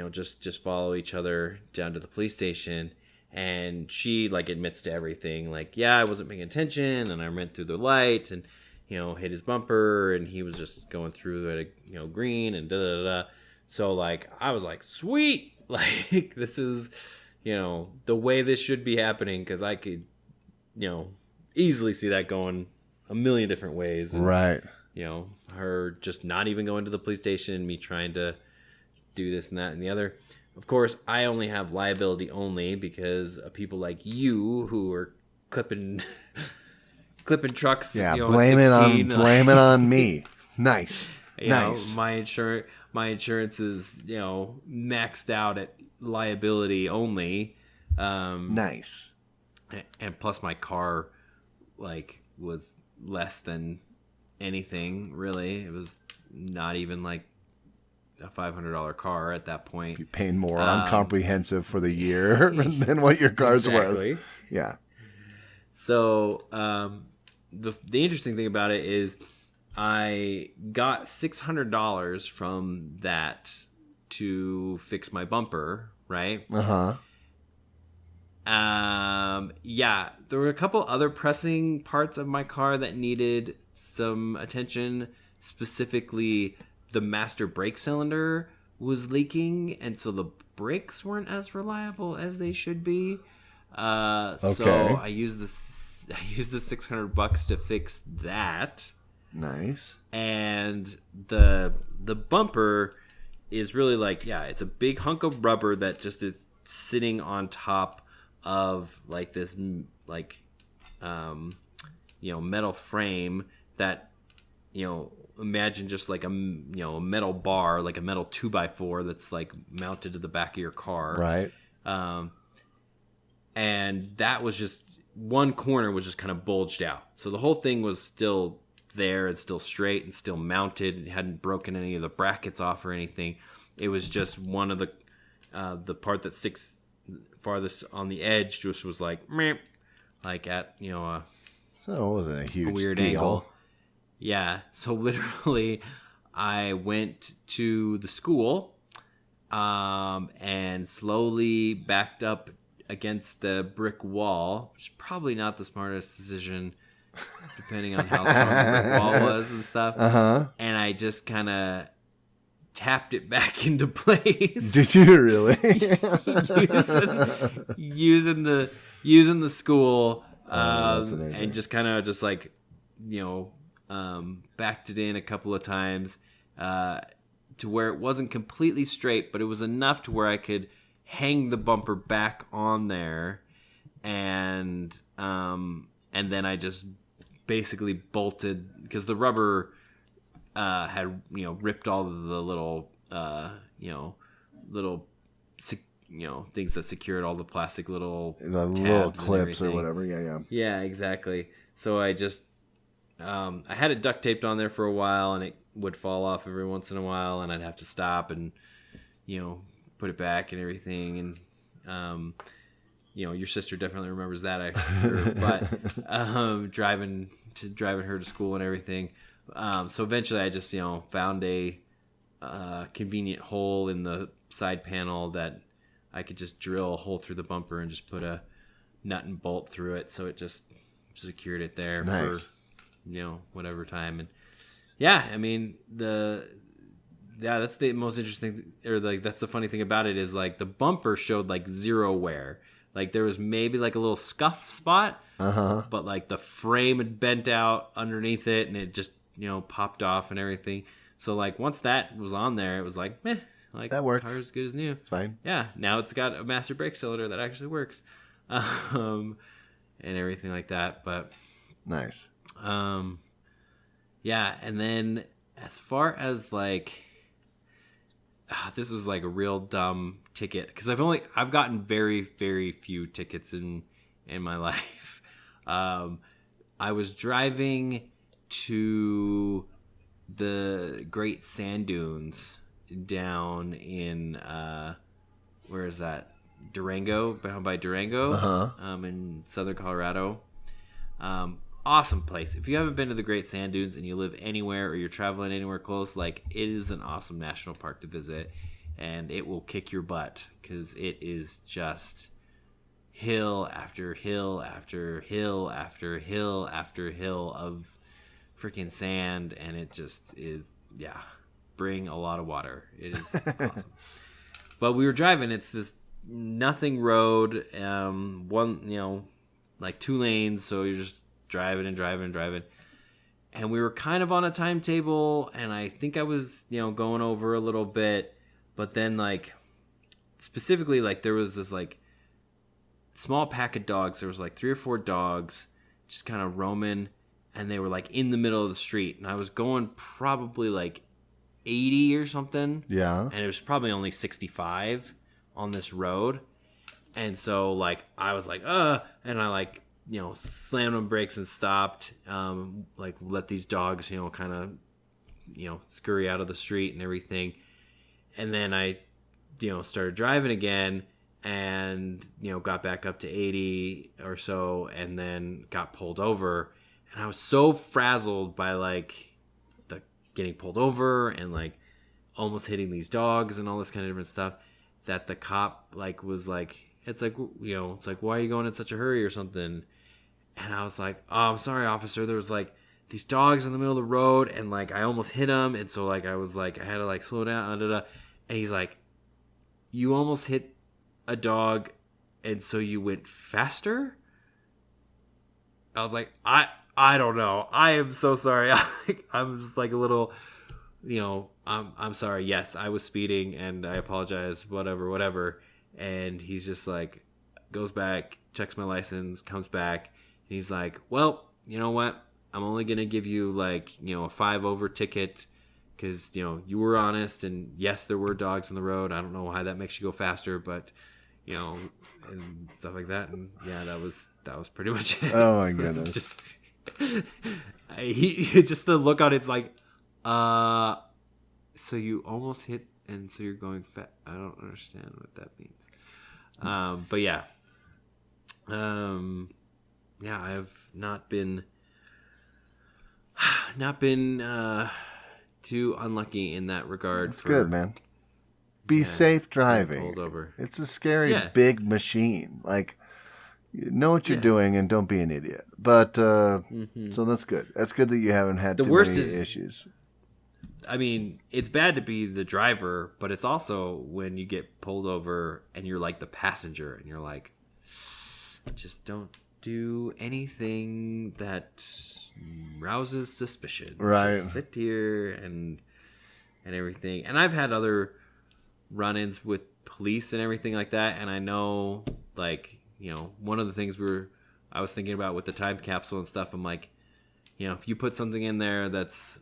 Just follow each other down to the police station. And she like admits to everything. Like, yeah, I wasn't paying attention, and I went through the light, and hit his bumper, and he was just going through at green, and da da da. So like I was like, sweet, like this is the way this should be happening, because I could easily see that going a million different ways. And, right. Her just not even going to the police station, me trying to do this and that and the other. Of course, I only have liability only because of people like you who are clipping trucks. Yeah, blame it on me. Nice. Nice. My insurance is maxed out at liability only. Nice. And plus, my car was less than anything really. It was not even like a $500 car at that point. You're paying more on comprehensive for the year than what your car's worth. Yeah. So the interesting thing about it is I got $600 from that to fix my bumper, right? Yeah, there were a couple other pressing parts of my car that needed some attention. Specifically, the master brake cylinder was leaking, and so the brakes weren't as reliable as they should be. So I used the $600 to fix that. Nice. And the bumper is really like, it's a big hunk of rubber that just is sitting on top of like this metal frame that imagine just like a metal bar, like a metal 2x4 that's like mounted to the back of your car, right? And that was just one corner was just kind of bulged out, so the whole thing was still there and still straight and still mounted. It hadn't broken any of the brackets off or anything. It was just one of the part that sticks farthest on the edge just was like meh, like at so it wasn't a huge weird deal. angle. Yeah, so literally I went to the school and slowly backed up against the brick wall, which is probably not the smartest decision depending on how strong the brick wall was and stuff. And I just kind of tapped it back into place. Did you really? using the school and just kind of just like backed it in a couple of times to where it wasn't completely straight, but it was enough to where I could hang the bumper back on there, and then I just basically bolted, because the rubber had ripped all of the little things that secured all the plastic little The tabs little and clips or everything. whatever. Yeah. Yeah, exactly. So I just I had it duct taped on there for a while, and it would fall off every once in a while, and I'd have to stop and put it back and everything. And your sister definitely remembers that, I'm sure. But driving her to school and everything. So eventually, I just found a convenient hole in the side panel that I could just drill a hole through the bumper and just put a nut and bolt through it, so it just secured it there for whatever time. And I mean that's the most interesting, or like that's the funny thing about it, is like the bumper showed like zero wear. Like there was maybe like a little scuff spot, but like the frame had bent out underneath it, and it just popped off and everything. So like once that was on there, it was like like that works. Car's as good as new. It's fine. Yeah, now it's got a master brake cylinder that actually works, and everything like that. But nice. And then as far as like, this was like a real dumb ticket, because I've gotten very, very few tickets in my life. I was driving to the Great Sand Dunes down in where is that? Durango, down by Durango, in southern Colorado. Awesome place. If you haven't been to the Great Sand Dunes and you live anywhere, or you're traveling anywhere close, like, it is an awesome national park to visit, and it will kick your butt, because it is just hill after hill after hill after hill after hill of freaking sand, and it just is, bring a lot of water. It is awesome. But we were driving, it's this nothing road, one, like 2 lanes, so you're just driving and driving and driving. And we were kind of on a timetable, and I think I was, going over a little bit, but then like specifically, like there was this like small pack of dogs. There was like 3 or 4 dogs just kind of roaming, and they were like in the middle of the street, and I was going probably like 80 or something. Yeah. And it was probably only 65 on this road. And so like I was like, and I like, slammed on brakes and stopped, like let these dogs, kind of, scurry out of the street and everything. And then I, started driving again, and, got back up to 80 or so, and then got pulled over. And I was so frazzled by like the getting pulled over and like almost hitting these dogs and all this kind of different stuff, that the cop like was like, it's like, it's like, why are you going in such a hurry or something? And I was like, oh, I'm sorry, officer. There was like these dogs in the middle of the road, and like I almost hit them, and so like I was like, I had to like slow down. And he's like, you almost hit a dog, and so you went faster? I was like, I don't know. I am so sorry. I'm just like a little, I'm sorry. Yes, I was speeding, and I apologize. Whatever. And he's just like, goes back, checks my license, comes back, and he's like, well, you know what? I'm only going to give you like, a 5 over ticket, because, you were honest, and yes, there were dogs in the road. I don't know why that makes you go faster, but, and stuff like that. And yeah, that was pretty much it. Oh my goodness. Just, he just the look on it's like, so you almost hit, and so you're going fast. I don't understand what that means. But yeah. I have not been too unlucky in that regard. That's good, man. Be safe driving. Pulled over. It's a scary big machine. Like, know what you're doing and don't be an idiot. But so that's good. That's good that you haven't had too many issues. I mean, it's bad to be the driver, but it's also when you get pulled over and you're like the passenger, and you're like, just don't do anything that rouses suspicion. Right. Just sit here and everything. And I've had other run-ins with police and everything like that, and I know, like, one of the things I was thinking about with the time capsule and stuff, I'm like, if you put something in there that's,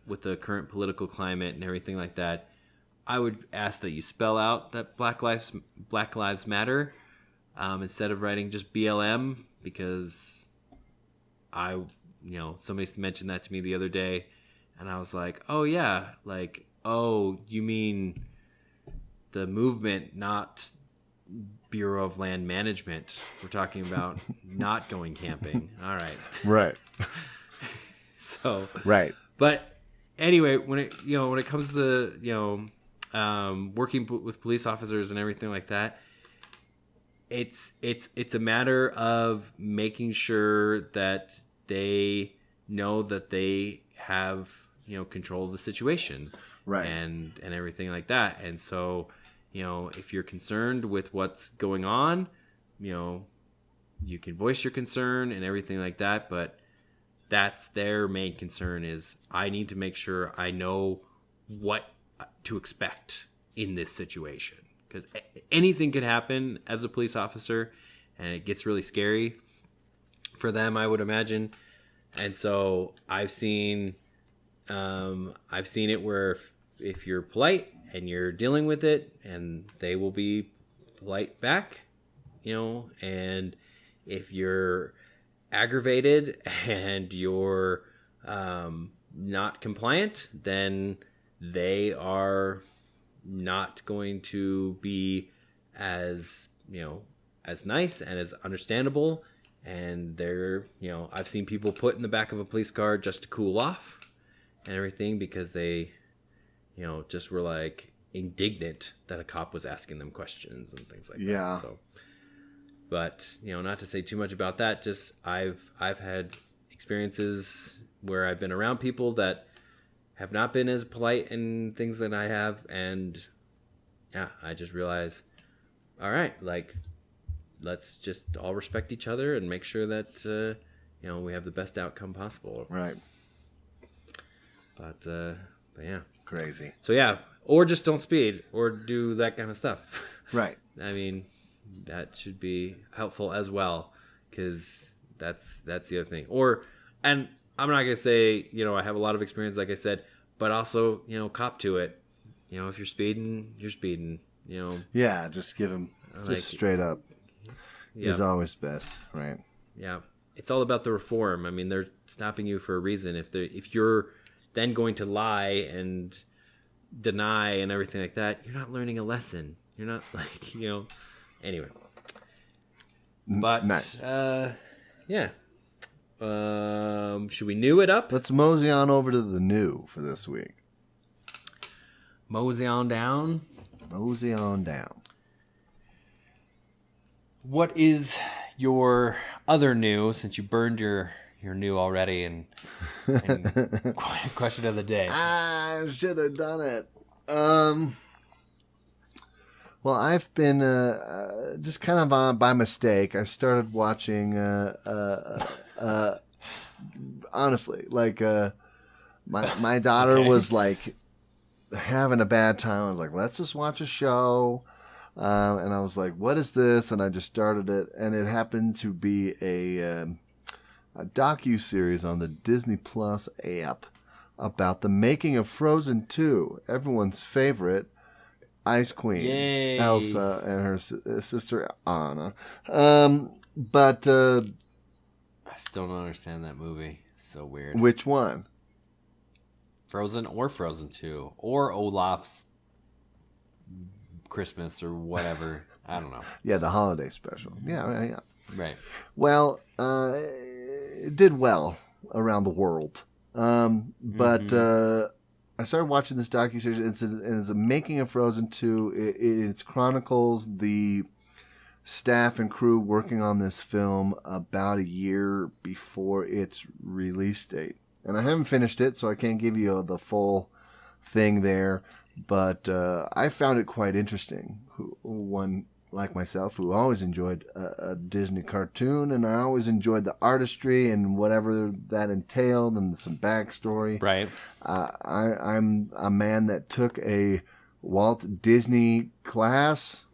with the current political climate and everything like that, I would ask that you spell out that Black Lives Matter instead of writing just BLM, because somebody mentioned that to me the other day, and I was like, oh yeah, like, oh, you mean the movement, not Bureau of Land Management. We're talking about not going camping. All right. Right. So. Right. But anyway, when it comes to working with police officers and everything like that, it's a matter of making sure that they know that they have control of the situation, right, and everything like that. And so, if you're concerned with what's going on, you can voice your concern and everything like that. But that's their main concern, is I need to make sure I know what to expect in this situation, because anything could happen as a police officer, and it gets really scary for them, I would imagine. And so I've seen it where if you're polite and you're dealing with it, and they will be polite back, and if you're aggravated and you're not compliant, then they are not going to be as as nice and as understandable. And they're I've seen people put in the back of a police car just to cool off and everything, because they just were like indignant that a cop was asking them questions and things like that. So, but not to say too much about that, just I've had experiences where I've been around people that have not been as polite and things that I have, and I just realize, all right, like, let's just all respect each other and make sure that we have the best outcome possible. Right. But yeah, crazy. So yeah, or just don't speed or do that kind of stuff. Right. I mean, that should be helpful as well, because that's the other thing. And I'm not gonna say I have a lot of experience, like I said, but also cop to it. If you're speeding, you're speeding. Yeah, just give them just straight up. Is always best, right? Yeah, it's all about the reform. I mean, they're stopping you for a reason. If you're then going to lie and deny and everything like that, you're not learning a lesson. You're not like Anyway, but nice. Yeah. Should we new it up? Let's mosey on over to the new for this week. Mosey on down. Mosey on down. What is your other new, since you burned your new already, and question of the day? I should have done it. Well, I've been just kind of on by mistake. I started watching, honestly, like my daughter was like having a bad time. I was like, let's just watch a show. And I was like, what is this? And I just started it. And it happened to be a docu-series on the Disney Plus app about the making of Frozen 2, everyone's favorite Ice Queen. Yay. Elsa and her sister Anna. But I still don't understand that movie. It's so weird. Which one? Frozen or Frozen 2 or Olaf's Christmas or whatever. I don't know. Yeah, the holiday special. Yeah. Right. Well, it did well around the world. But I started watching this docuseries. It's a making of Frozen 2. It chronicles the staff and crew working on this film about a year before its release date. And I haven't finished it, so I can't give you the full thing there. But I found it quite interesting. One like myself, who always enjoyed a Disney cartoon, and I always enjoyed the artistry and whatever that entailed, and some backstory. Right. I'm a man that took a Walt Disney class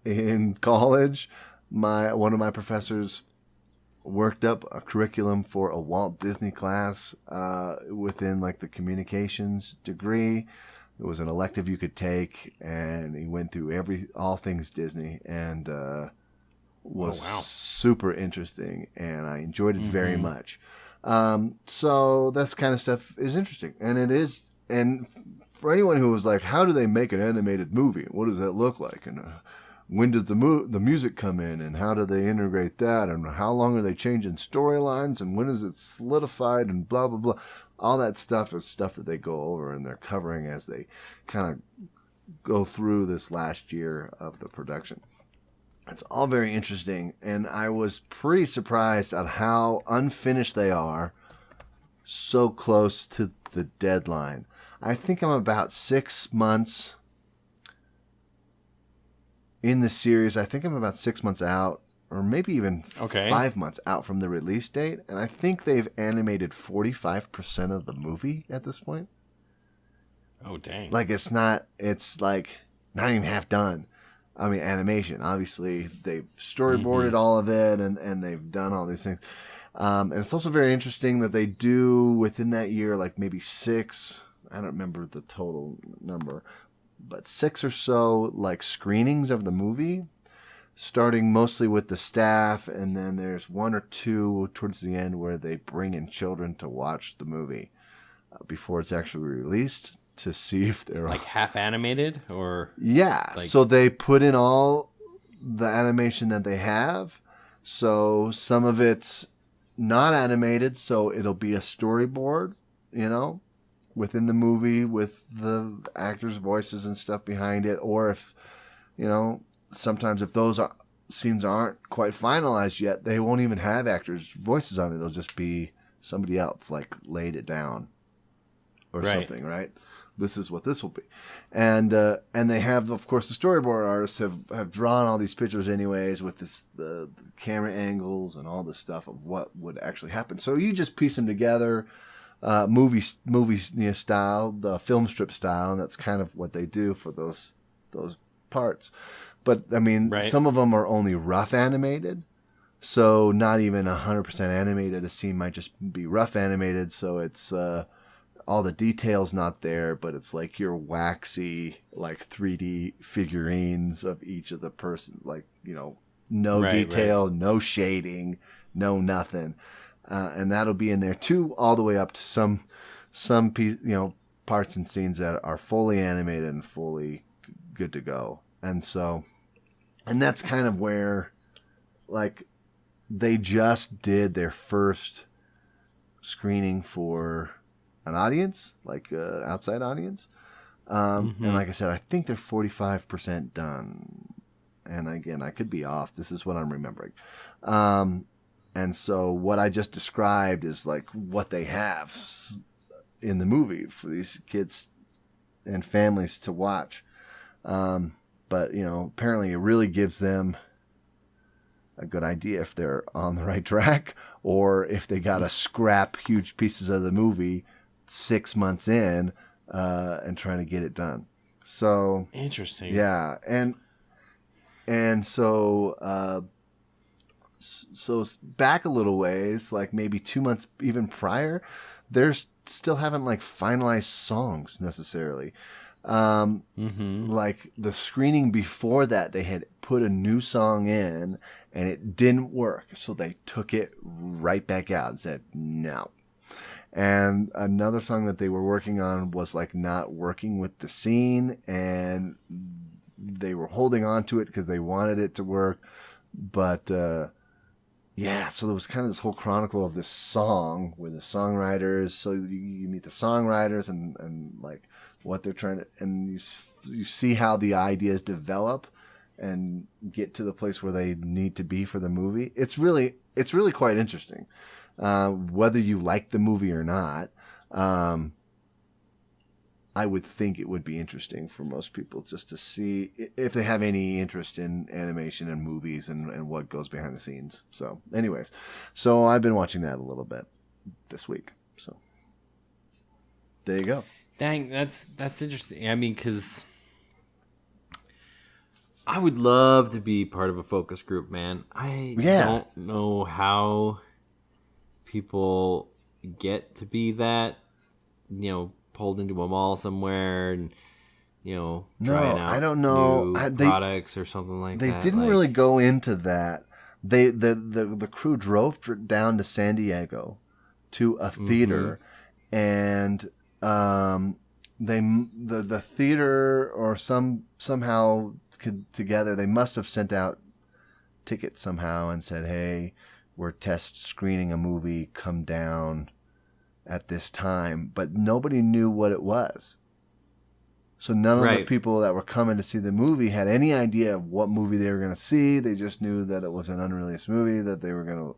in college. One of my professors worked up a curriculum for a Walt Disney class within like the communications degree. It was an elective you could take, and he went through all things Disney, and was super interesting, and I enjoyed it very much. So that's kind of stuff is interesting, and it is. And for anyone who was like, how do they make an animated movie? What does that look like? And when did the music come in, and how do they integrate that? And how long are they changing storylines? And when is it solidified? And blah, blah, blah. All that stuff is stuff that they go over and they're covering as they kind of go through this last year of the production. It's all very interesting, and I was pretty surprised at how unfinished they are so close to the deadline. I think I'm about 6 months in the series. I think I'm about 6 months out, or maybe even 5 months out from the release date, and I think they've animated 45% of the movie at this point. Oh, dang. Like, it's like not even half done. I mean, animation. Obviously, they've storyboarded all of it, and they've done all these things. And it's also very interesting that they do, within that year, like maybe 6, I don't remember the total number, but 6 or so, like, screenings of the movie, starting mostly with the staff, and then there's 1 or 2 towards the end where they bring in children to watch the movie before it's actually released, to see if they're like half animated, or so they put in all the animation that they have. So some of it's not animated, so it'll be a storyboard, within the movie with the actors' voices and stuff behind it. Or if sometimes if those scenes aren't quite finalized yet, they won't even have actors' voices on it. It'll just be somebody else like laid it down or something, right? This is what this will be. And they have, of course, the storyboard artists have drawn all these pictures anyways with the camera angles and all this stuff of what would actually happen. So you just piece them together, movie style, the film strip style, and that's kind of what they do for those parts. But, I mean, some of them are only rough animated, so not even 100% animated. A scene might just be rough animated, so it's... all the details not there, but it's like your waxy, like 3D figurines of each of the persons, like, no detail, no shading, no nothing. And that'll be in there too, all the way up to some piece, parts and scenes that are fully animated and fully good to go. And that's kind of where, like, they just did their first screening for an audience, like outside audience. And like I said, I think they're 45% done. And again, I could be off. This is what I'm remembering. And so what I just described is like what they have in the movie for these kids and families to watch. But, apparently it really gives them a good idea if they're on the right track, or if they got to scrap huge pieces of the movie 6 months in and trying to get it done. So interesting. Yeah. And so back a little ways, like maybe 2 months even prior, they're still haven't like finalized songs necessarily. Like the screening before that, they had put a new song in and it didn't work. So they took it right back out and said, no. And another song that they were working on was like not working with the scene, and they were holding on to it because they wanted it to work. But, so there was kind of this whole chronicle of this song with the songwriters. So you meet the songwriters and like what they're trying to, and you see how the ideas develop and get to the place where they need to be for the movie. It's really quite interesting. Whether you like the movie or not, I would think it would be interesting for most people just to see if they have any interest in animation and movies and what goes behind the scenes. So anyways, I've been watching that a little bit this week. So there you go. Dang, that's interesting. I mean, because I would love to be part of a focus group, man. I don't know how people get to be that, pulled into a mall somewhere and trying out I don't know. new products or something like they that. didn't really go into that. The crew drove down to San Diego to a theater, and the theater or somehow together they must have sent out tickets somehow and said, "Hey, we're test screening a movie. Come down at this time," but nobody knew what it was. So none of the people that were coming to see the movie had any idea of what movie they were going to see. They just knew that it was an unreleased movie that they were going to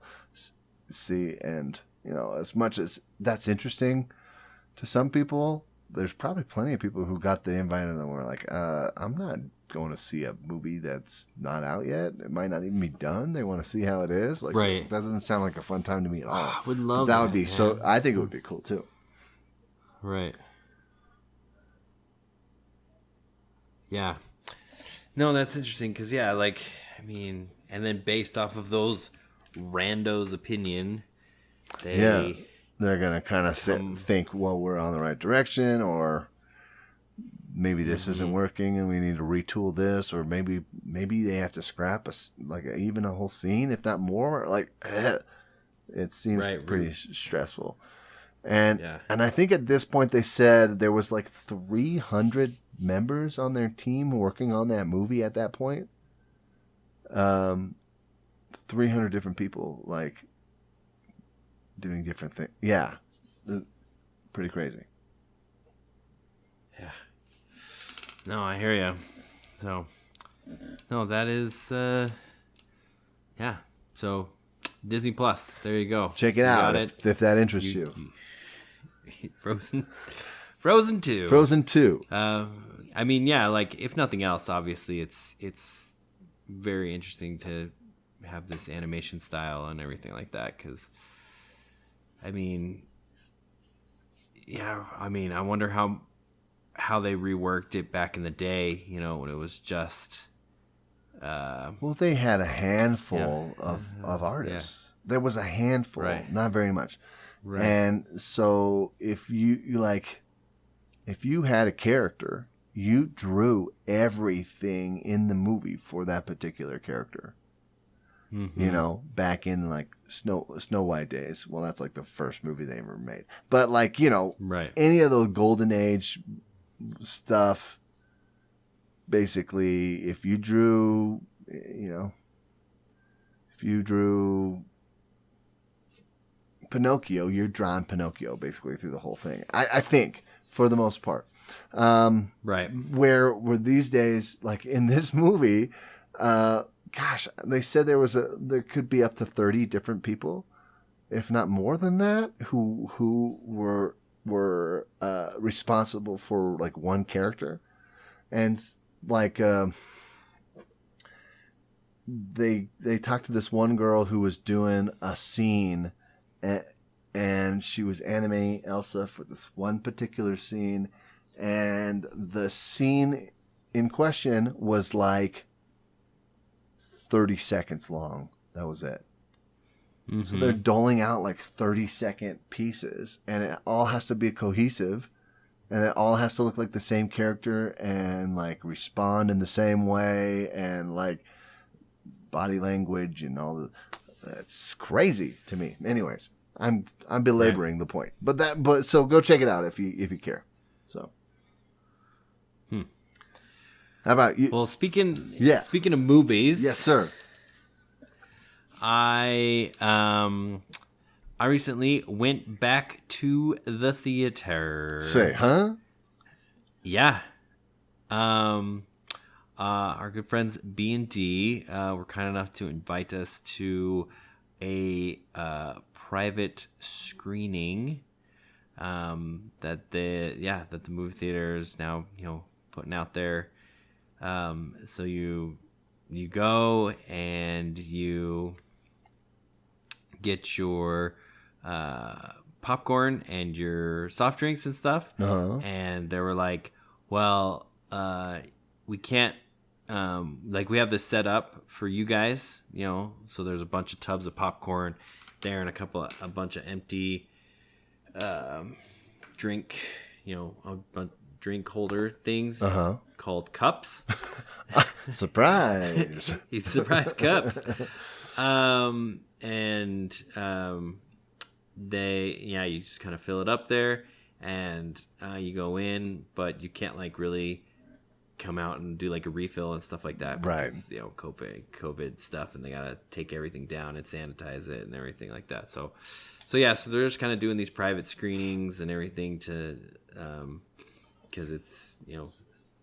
see. And, as much as that's interesting to some people, there's probably plenty of people who got the invite and were like, I'm not going to see a movie that's not out yet. It might not even be done. They want to see how it is. Like, that doesn't sound like a fun time to me at all. I would love that. That would be so. I think it would be cool too. Right. Yeah. No, that's interesting because, and then based off of those randos' opinion, they're going to kind of think, well, we're on the right direction, or maybe this isn't working and we need to retool this, or maybe they have to scrap even a whole scene, if not more. It seems pretty stressful. And I think at this point they said there was 300 members on their team working on that movie at that point. 300 different people doing different things. Yeah. Pretty crazy. Yeah. No, I hear you. So, no, that is, So, Disney Plus. There you go. Check it out if that interests you. Frozen 2. Frozen 2. If nothing else, obviously it's very interesting to have this animation style and everything like that. Because, I wonder how they reworked it back in the day. When it was just. Well, they had a handful of artists. There was a handful, not very much. Right. And so if you had a character, you drew everything in the movie for that particular character. Mm-hmm. Back in Snow White days. Well, that's the first movie they ever made. But any of those Golden Age stuff, basically, if you drew Pinocchio, you're drawing Pinocchio basically through the whole thing. I think, for the most part. Where these days, in this movie, they said there could be up to 30 different people, if not more than that, who were responsible for one character, and they talked to this one girl who was doing a scene, and she was animating Elsa for this one particular scene, and the scene in question was 30 seconds long. That was it. Mm-hmm. So they're doling out 30-second pieces, and it all has to be cohesive, and it all has to look like the same character and respond in the same way, and body language and all the. That's crazy to me. Anyways, I'm belaboring the point, but so go check it out if you care. So. How about you? Well, speaking of movies, yes, sir. I recently went back to the theater. Say, huh? Yeah. Our good friends B&D were kind enough to invite us to a private screening that the movie theater is now putting out there. So you go and you get your popcorn and your soft drinks and stuff. Uh-huh. And they were like, well, we can't, we have this set up for you guys, so there's a bunch of tubs of popcorn there and a bunch of empty drink, drink holder things called cups. Surprise! It's surprise cups. You just kind of fill it up there, and you go in, but you can't like really come out and do like a refill and stuff like that. Right. Because, COVID stuff, and they gotta take everything down and sanitize it and everything like that. So they're just kind of doing these private screenings and everything to, because it's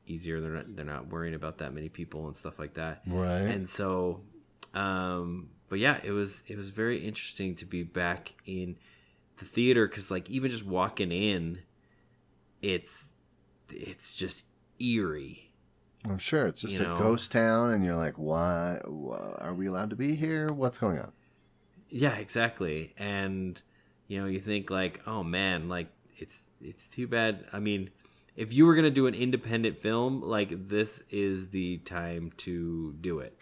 easier. They're not worrying about that many people and stuff like that. Right. And so, but yeah, it was very interesting to be back in the theater, because like even just walking in, it's just eerie. I'm sure it's just a ghost town, and you're like, why are we allowed to be here? What's going on? Yeah, exactly. And you think like, oh man, like it's too bad. I mean, if you were gonna do an independent film, like this is the time to do it.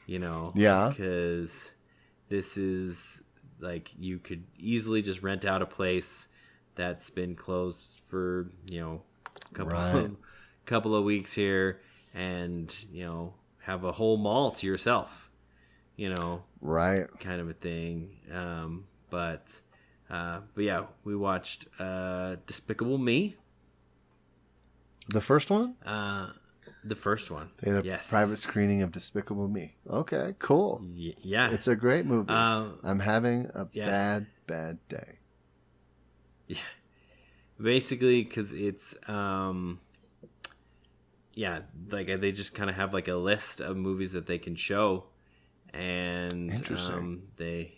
Yeah, because this is like, you could easily just rent out a place that's been closed for couple of weeks here, and have a whole mall to yourself, right, kind of a thing. But yeah, we watched Despicable Me, the first one. The first one. They had a private screening of Despicable Me. Okay, cool. Yeah, it's a great movie. I'm having a bad day. Yeah, basically, because it's like they just kind of have like a list of movies that they can show, and they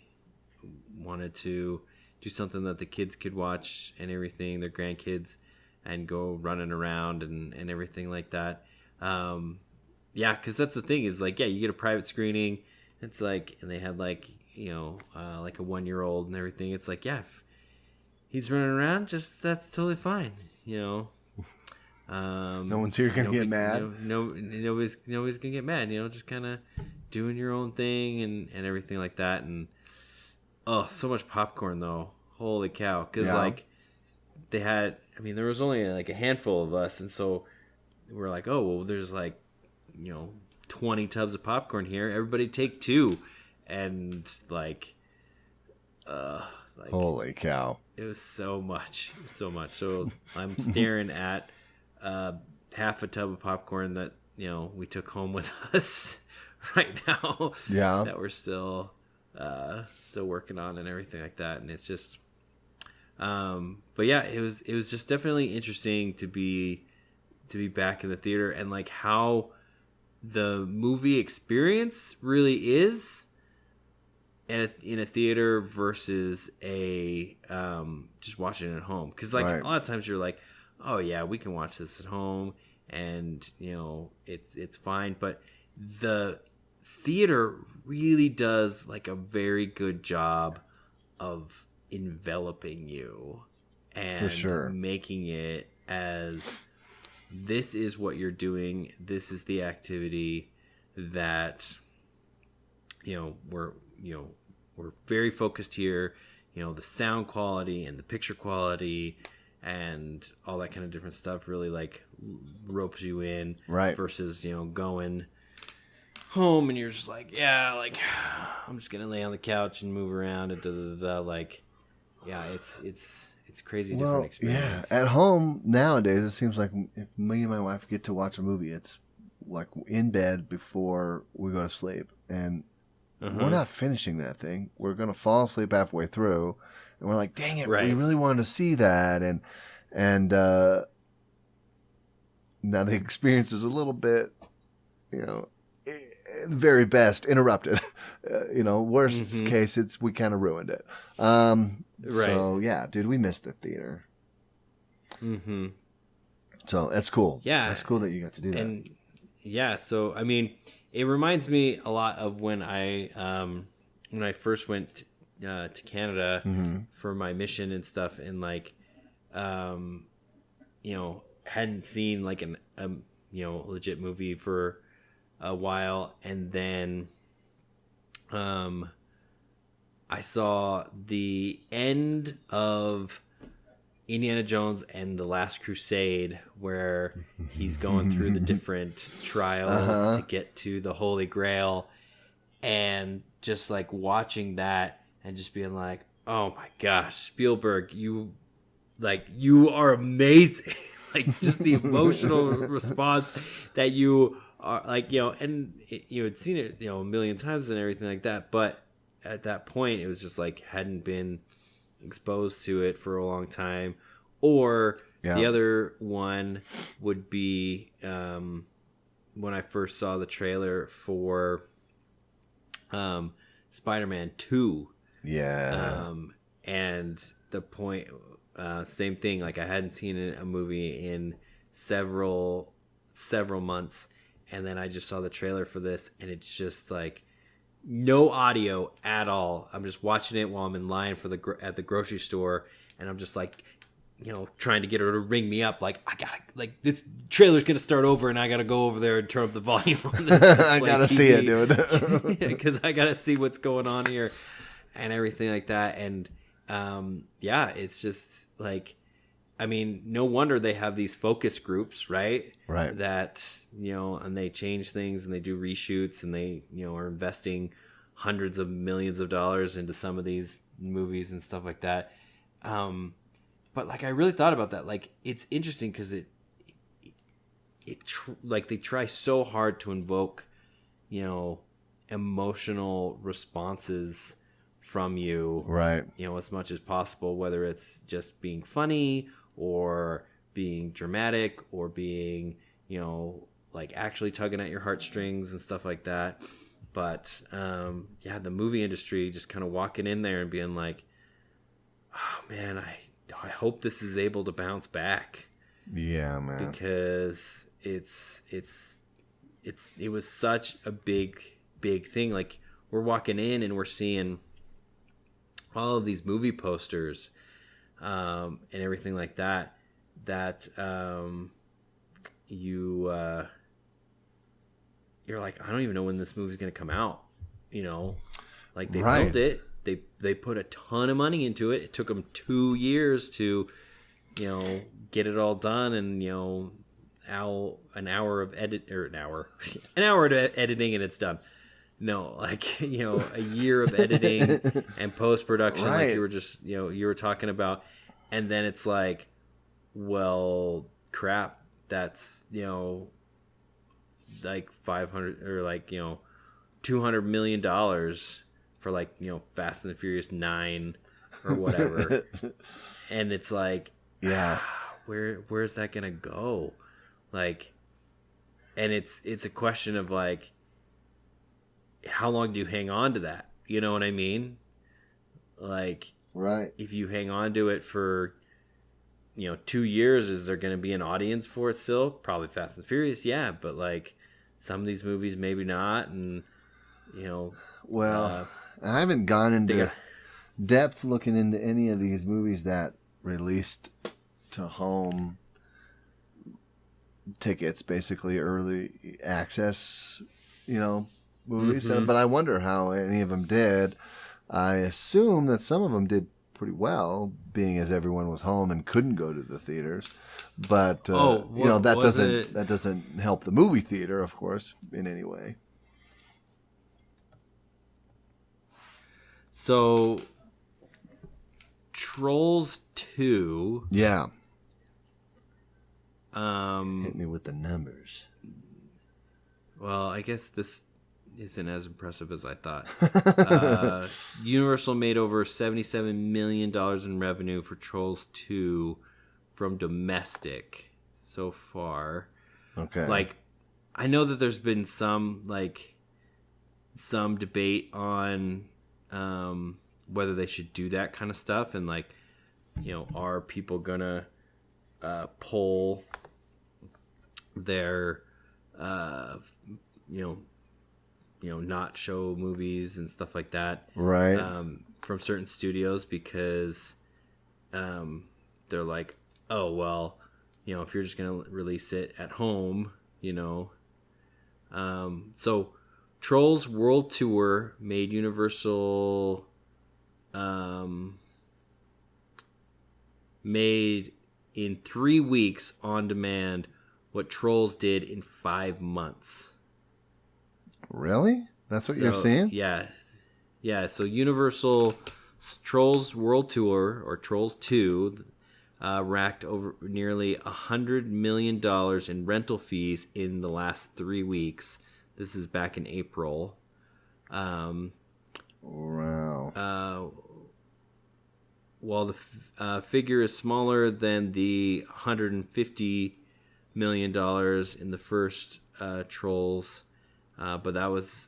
wanted to do something that the kids could watch and everything, their grandkids, and go running around and everything like that. Because that's the thing is like, you get a private screening. It's like, and they had like like a 1-year-old and everything. It's like, if he's running around, that's totally fine. No one's here gonna get mad. Nobody's gonna get mad. Just kind of doing your own thing and everything like that. And so much popcorn though. Holy cow! Because like they had, there was only like a handful of us, and so we're like, oh well, there's like 20 tubs of popcorn here. Everybody take 2, and like holy cow! It was so much. So I'm staring at half a tub of popcorn that we took home with us right now. Yeah, that we're still working on and everything like that. And it's just, but yeah, it was just definitely interesting to be back in the theater, and like how the movie experience really is in a theater versus a just watching it at home. Because like a lot of times you're like, oh yeah, we can watch this at home, and it's fine. But the theater really does like a very good job of enveloping you and for sure making it as, this is what you're doing, this is the activity that we're very focused here. The sound quality and the picture quality and all that kind of different stuff really like ropes you in, right? Versus going home and you're just like, like I'm just gonna lay on the couch and move around and like, it's crazy different experience. At home nowadays, it seems like if me and my wife get to watch a movie, it's like in bed before we go to sleep, and we're not finishing that thing. We're gonna fall asleep halfway through, and we're like, dang it, we really wanted to see that, and now the experience is a little bit, very best interrupted. Worst case, we kind of ruined it. So yeah, dude, we missed the theater. Mm-hmm. So that's cool. Yeah, that's cool that you got to do that. And so it reminds me a lot of when I first went to Canada for my mission and stuff, and like hadn't seen like a legit movie for a while, and then I saw the end of Indiana Jones and the Last Crusade, where he's going through the different trials to get to the Holy Grail, and just like watching that and just being like, oh my gosh, Spielberg, you are amazing. Like, just the emotional response that you are, like, and you had seen it, a million times and everything like that. But at that point, it was just like, hadn't been exposed to it for a long time. Or the other one would be when I first saw the trailer for Spider-Man 2. Yeah. And the point, same thing. Like, I hadn't seen a movie in several months, and then I just saw the trailer for this, and it's just like no audio at all. I'm just watching it while I'm in line at the grocery store, and I'm just like, trying to get her to ring me up. Like, I gotta, like, this trailer's gonna start over, and I gotta go over there and turn up the volume on this I gotta TV. see it, dude. Because I gotta see what's going on here and everything like that. And it's just like, I mean, no wonder they have these focus groups, right? Right. That, and they change things and they do reshoots, and they, are investing hundreds of millions of dollars into some of these movies and stuff like that. But like, I really thought about that. Like, it's interesting because like, they try so hard to invoke, emotional responses from you, right? As much as possible, whether it's just being funny or being dramatic or being, like, actually tugging at your heartstrings and stuff like that. But the movie industry just kind of walking in there and being like, oh man, I hope this is able to bounce back. Yeah, man. Because it was such a big thing. Like, we're walking in and we're seeing all of these movie posters and everything like that you're like, I don't even know when this movie's going to come out. Like, they filmed it. They put a ton of money into it. It took them 2 years to, get it all done, and an hour of editing and it's done. No, like, a year of editing and post production, right. like you were just, you were talking about, and then it's like, well, crap, that's, like 500 or like, $200 million for, like, Fast and the Furious 9 or whatever. And it's like, where's that gonna go? Like, and it's a question of, like, how long do you hang on to that? You know what I mean? Like, right. If you hang on to it for 2 years, is there going to be an audience for it still? Probably Fast and Furious, yeah, but like, some of these movies maybe not. And well, I haven't gone into depth looking into any of these movies that released to home tickets, basically early access, movies. Mm-hmm. But I wonder how any of them did. I assume that some of them did pretty well, being as everyone was home and couldn't go to the theaters. But that doesn't help the movie theater, of course, in any way. So, Trolls 2. Yeah. Hit me with the numbers. Well, I guess this isn't as impressive as I thought. Universal made over $77 million in revenue for Trolls 2 from domestic so far. Okay. Like, I know that there's been some debate on whether they should do that kind of stuff, and like, are people gonna pull their not show movies and stuff like that, right? From certain studios, because they're like, oh well, if you're just gonna release it at home, so Trolls World Tour made Universal made in 3 weeks on demand what Trolls did in 5 months. Really? That's what you're seeing? Yeah. Yeah, so Universal Trolls World Tour, or Trolls 2, racked over nearly $100 million in rental fees in the last 3 weeks. This is back in April. Wow. While the figure is smaller than the $150 million in the first Trolls, but that was,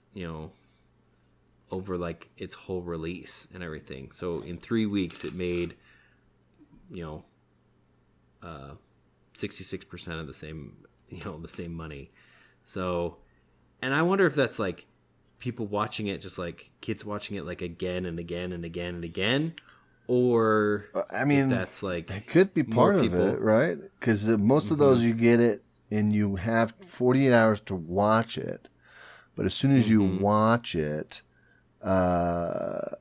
over like its whole release and everything. So in 3 weeks, it made, 66% of the same, the same money. So, and I wonder if that's like people watching it, just like kids watching it like again and again and again and again. Or I mean, that's like it could be part of it, right? Because most of those you get it, and you have 48 hours to watch it. But as soon as you watch it, you have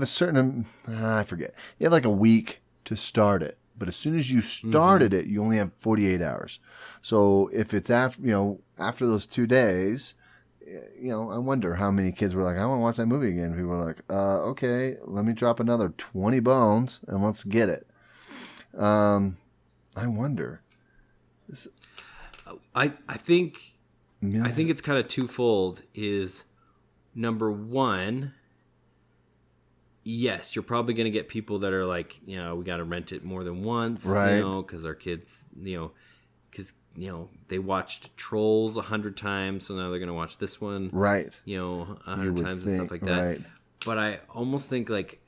a certain. I forget. You have like a week to start it. But as soon as you started it, you only have 48 hours. So if it's after those 2 days. I wonder how many kids were like, I want to watch that movie again. People were like, okay, let me drop another 20 bones and let's get it. I wonder. I think it's kind of twofold. Is number one, yes, you're probably going to get people that are like, we got to rent it more than once, right? Because our kids, because they watched Trolls 100 times, so now they're gonna watch this one, right? 100 times and stuff like that. Right. But I almost think like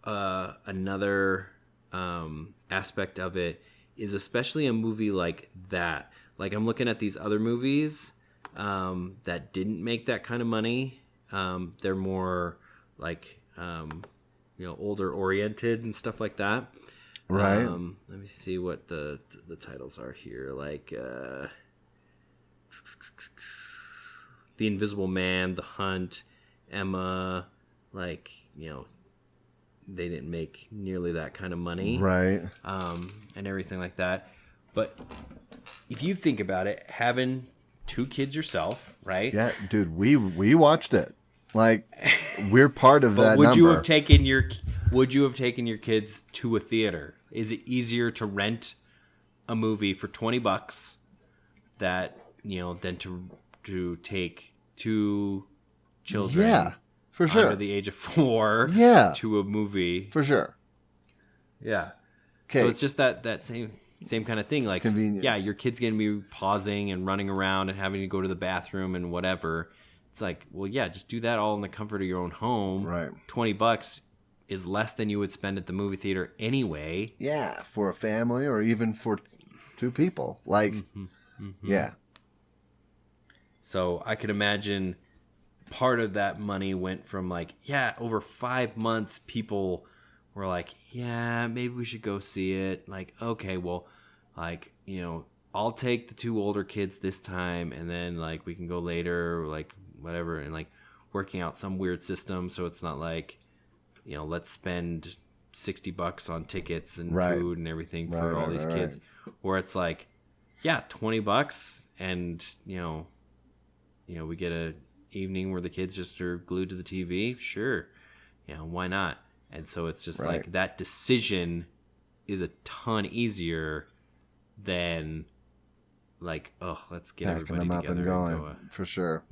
another aspect of it is, especially a movie like that. Like I'm looking at these other movies that didn't make that kind of money. They're more like older oriented and stuff like that. Right. Let me see what the titles are here. Like The Invisible Man, The Hunt, Emma. Like they didn't make nearly that kind of money, right? And everything like that. But if you think about it, having 2 kids yourself, right? Yeah, dude, we watched it. Like we're part of that. Would you have taken your kids to a theater? Is it easier to rent a movie for $20 than to take 2 children? Yeah, for sure. Under the age of 4. Yeah. To a movie for sure. Yeah. Okay. So it's just that same kind of thing. It's like convenience. Yeah, your kid's gonna be pausing and running around and having to go to the bathroom and whatever. It's like, well, yeah, just do that all in the comfort of your own home. Right. $20 is less than you would spend at the movie theater anyway. Yeah, for a family or even for 2 people. Like, yeah. So I could imagine part of that money went from like, over 5 months, people were like, maybe we should go see it. Like, okay, well, like, I'll take the 2 older kids this time, and then like we can go later, or like whatever, and like working out some weird system so it's not like, let's spend $60 on tickets and food and everything for all these kids. Where it's like, $20, and we get a evening where the kids just are glued to the TV. Sure, why not? And so it's just like that decision is a ton easier than like, let's get packing everybody them up together and going, and go, for sure.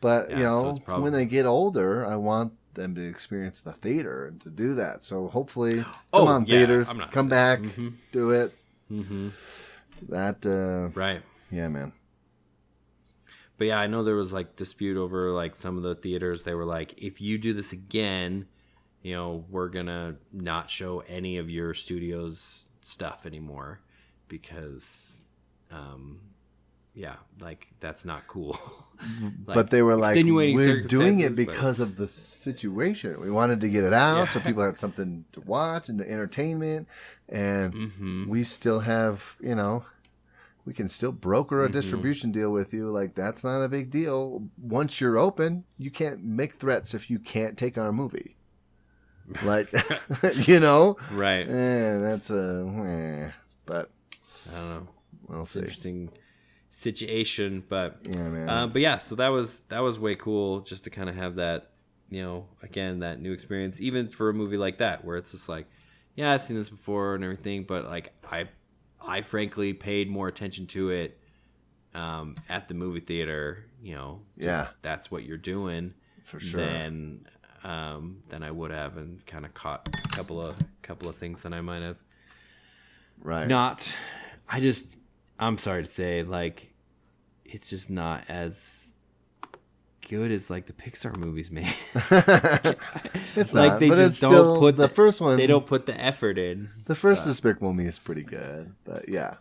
But so when they get older, I want them to experience the theater and to do that. So hopefully, come on, theaters, come back, do it. That right, yeah, man. But I know there was like dispute over like some of the theaters. They were like, if you do this again, we're gonna not show any of your studio's stuff anymore because like that's not cool. Like, but they were like, we're doing it because of the situation. We wanted to get it out so people had something to watch and the entertainment, and we still have, we can still broker a distribution deal with you. Like, that's not a big deal. Once you're open, you can't make threats if you can't take our movie. Like, you know, right? That's but I don't know. We'll see. Interesting situation, but yeah, man. But yeah, so that was way cool just to kind of have that, again, that new experience, even for a movie like that, where it's just like, yeah, I've seen this before and everything, but like I frankly paid more attention to it at the movie theater. That's what you're doing for sure. Than I would have, and kind of caught a couple of things that I might have not. I'm sorry to say, like, it's just not as good as like the Pixar movies, man. It's like not, they but just it's don't still, put the first one. They don't put the effort in. The first Despicable Me is pretty good, but yeah.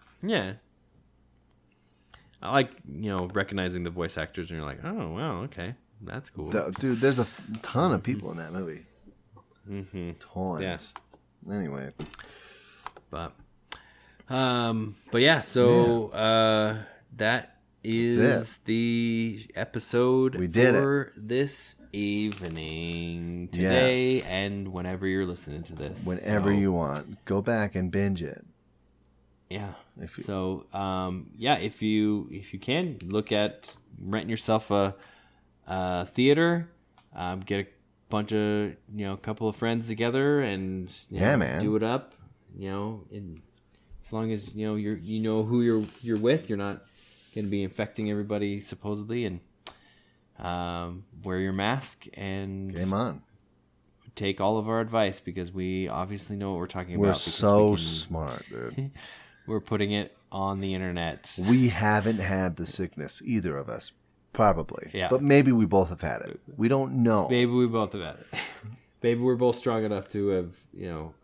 I like recognizing the voice actors, and you're like, oh wow, okay, that's cool, dude. There's a ton of people in that movie. Tons. Yes. Anyway, but yeah. So that is the episode we did for this evening today, and whenever you're listening to this, whenever you want, go back and binge it. Yeah. If you can, look at renting yourself a theater, get a bunch of couple of friends together, and man, do it up. And as long as you know who you're with, you're not going to be infecting everybody supposedly, and wear your mask and game on. Take all of our advice, because we obviously know what we're talking about. We're so smart, dude. We're putting it on the internet. We haven't had the sickness, either of us, probably. Yeah. But maybe we both have had it. We don't know. Maybe we both have had it. Maybe we're both strong enough to have,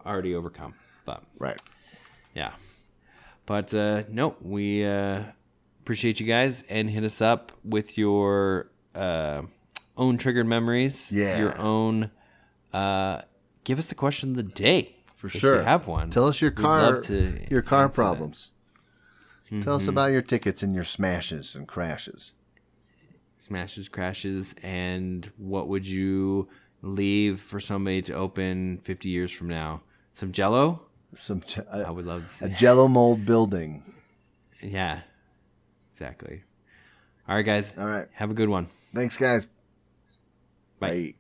already overcome. But right. Yeah. But no, we appreciate you guys, and hit us up with your own triggered memories. Yeah. Your own. Give us the question of the day. For sure. If you have one. Tell us your car problems. Mm-hmm. Tell us about your tickets and your smashes and crashes. Smashes, crashes, and what would you leave for somebody to open 50 years from now? Some Jell-O? I would love to see a Jell-O mold building. Yeah, exactly. All right, guys. All right. Have a good one. Thanks, guys. Bye. Bye.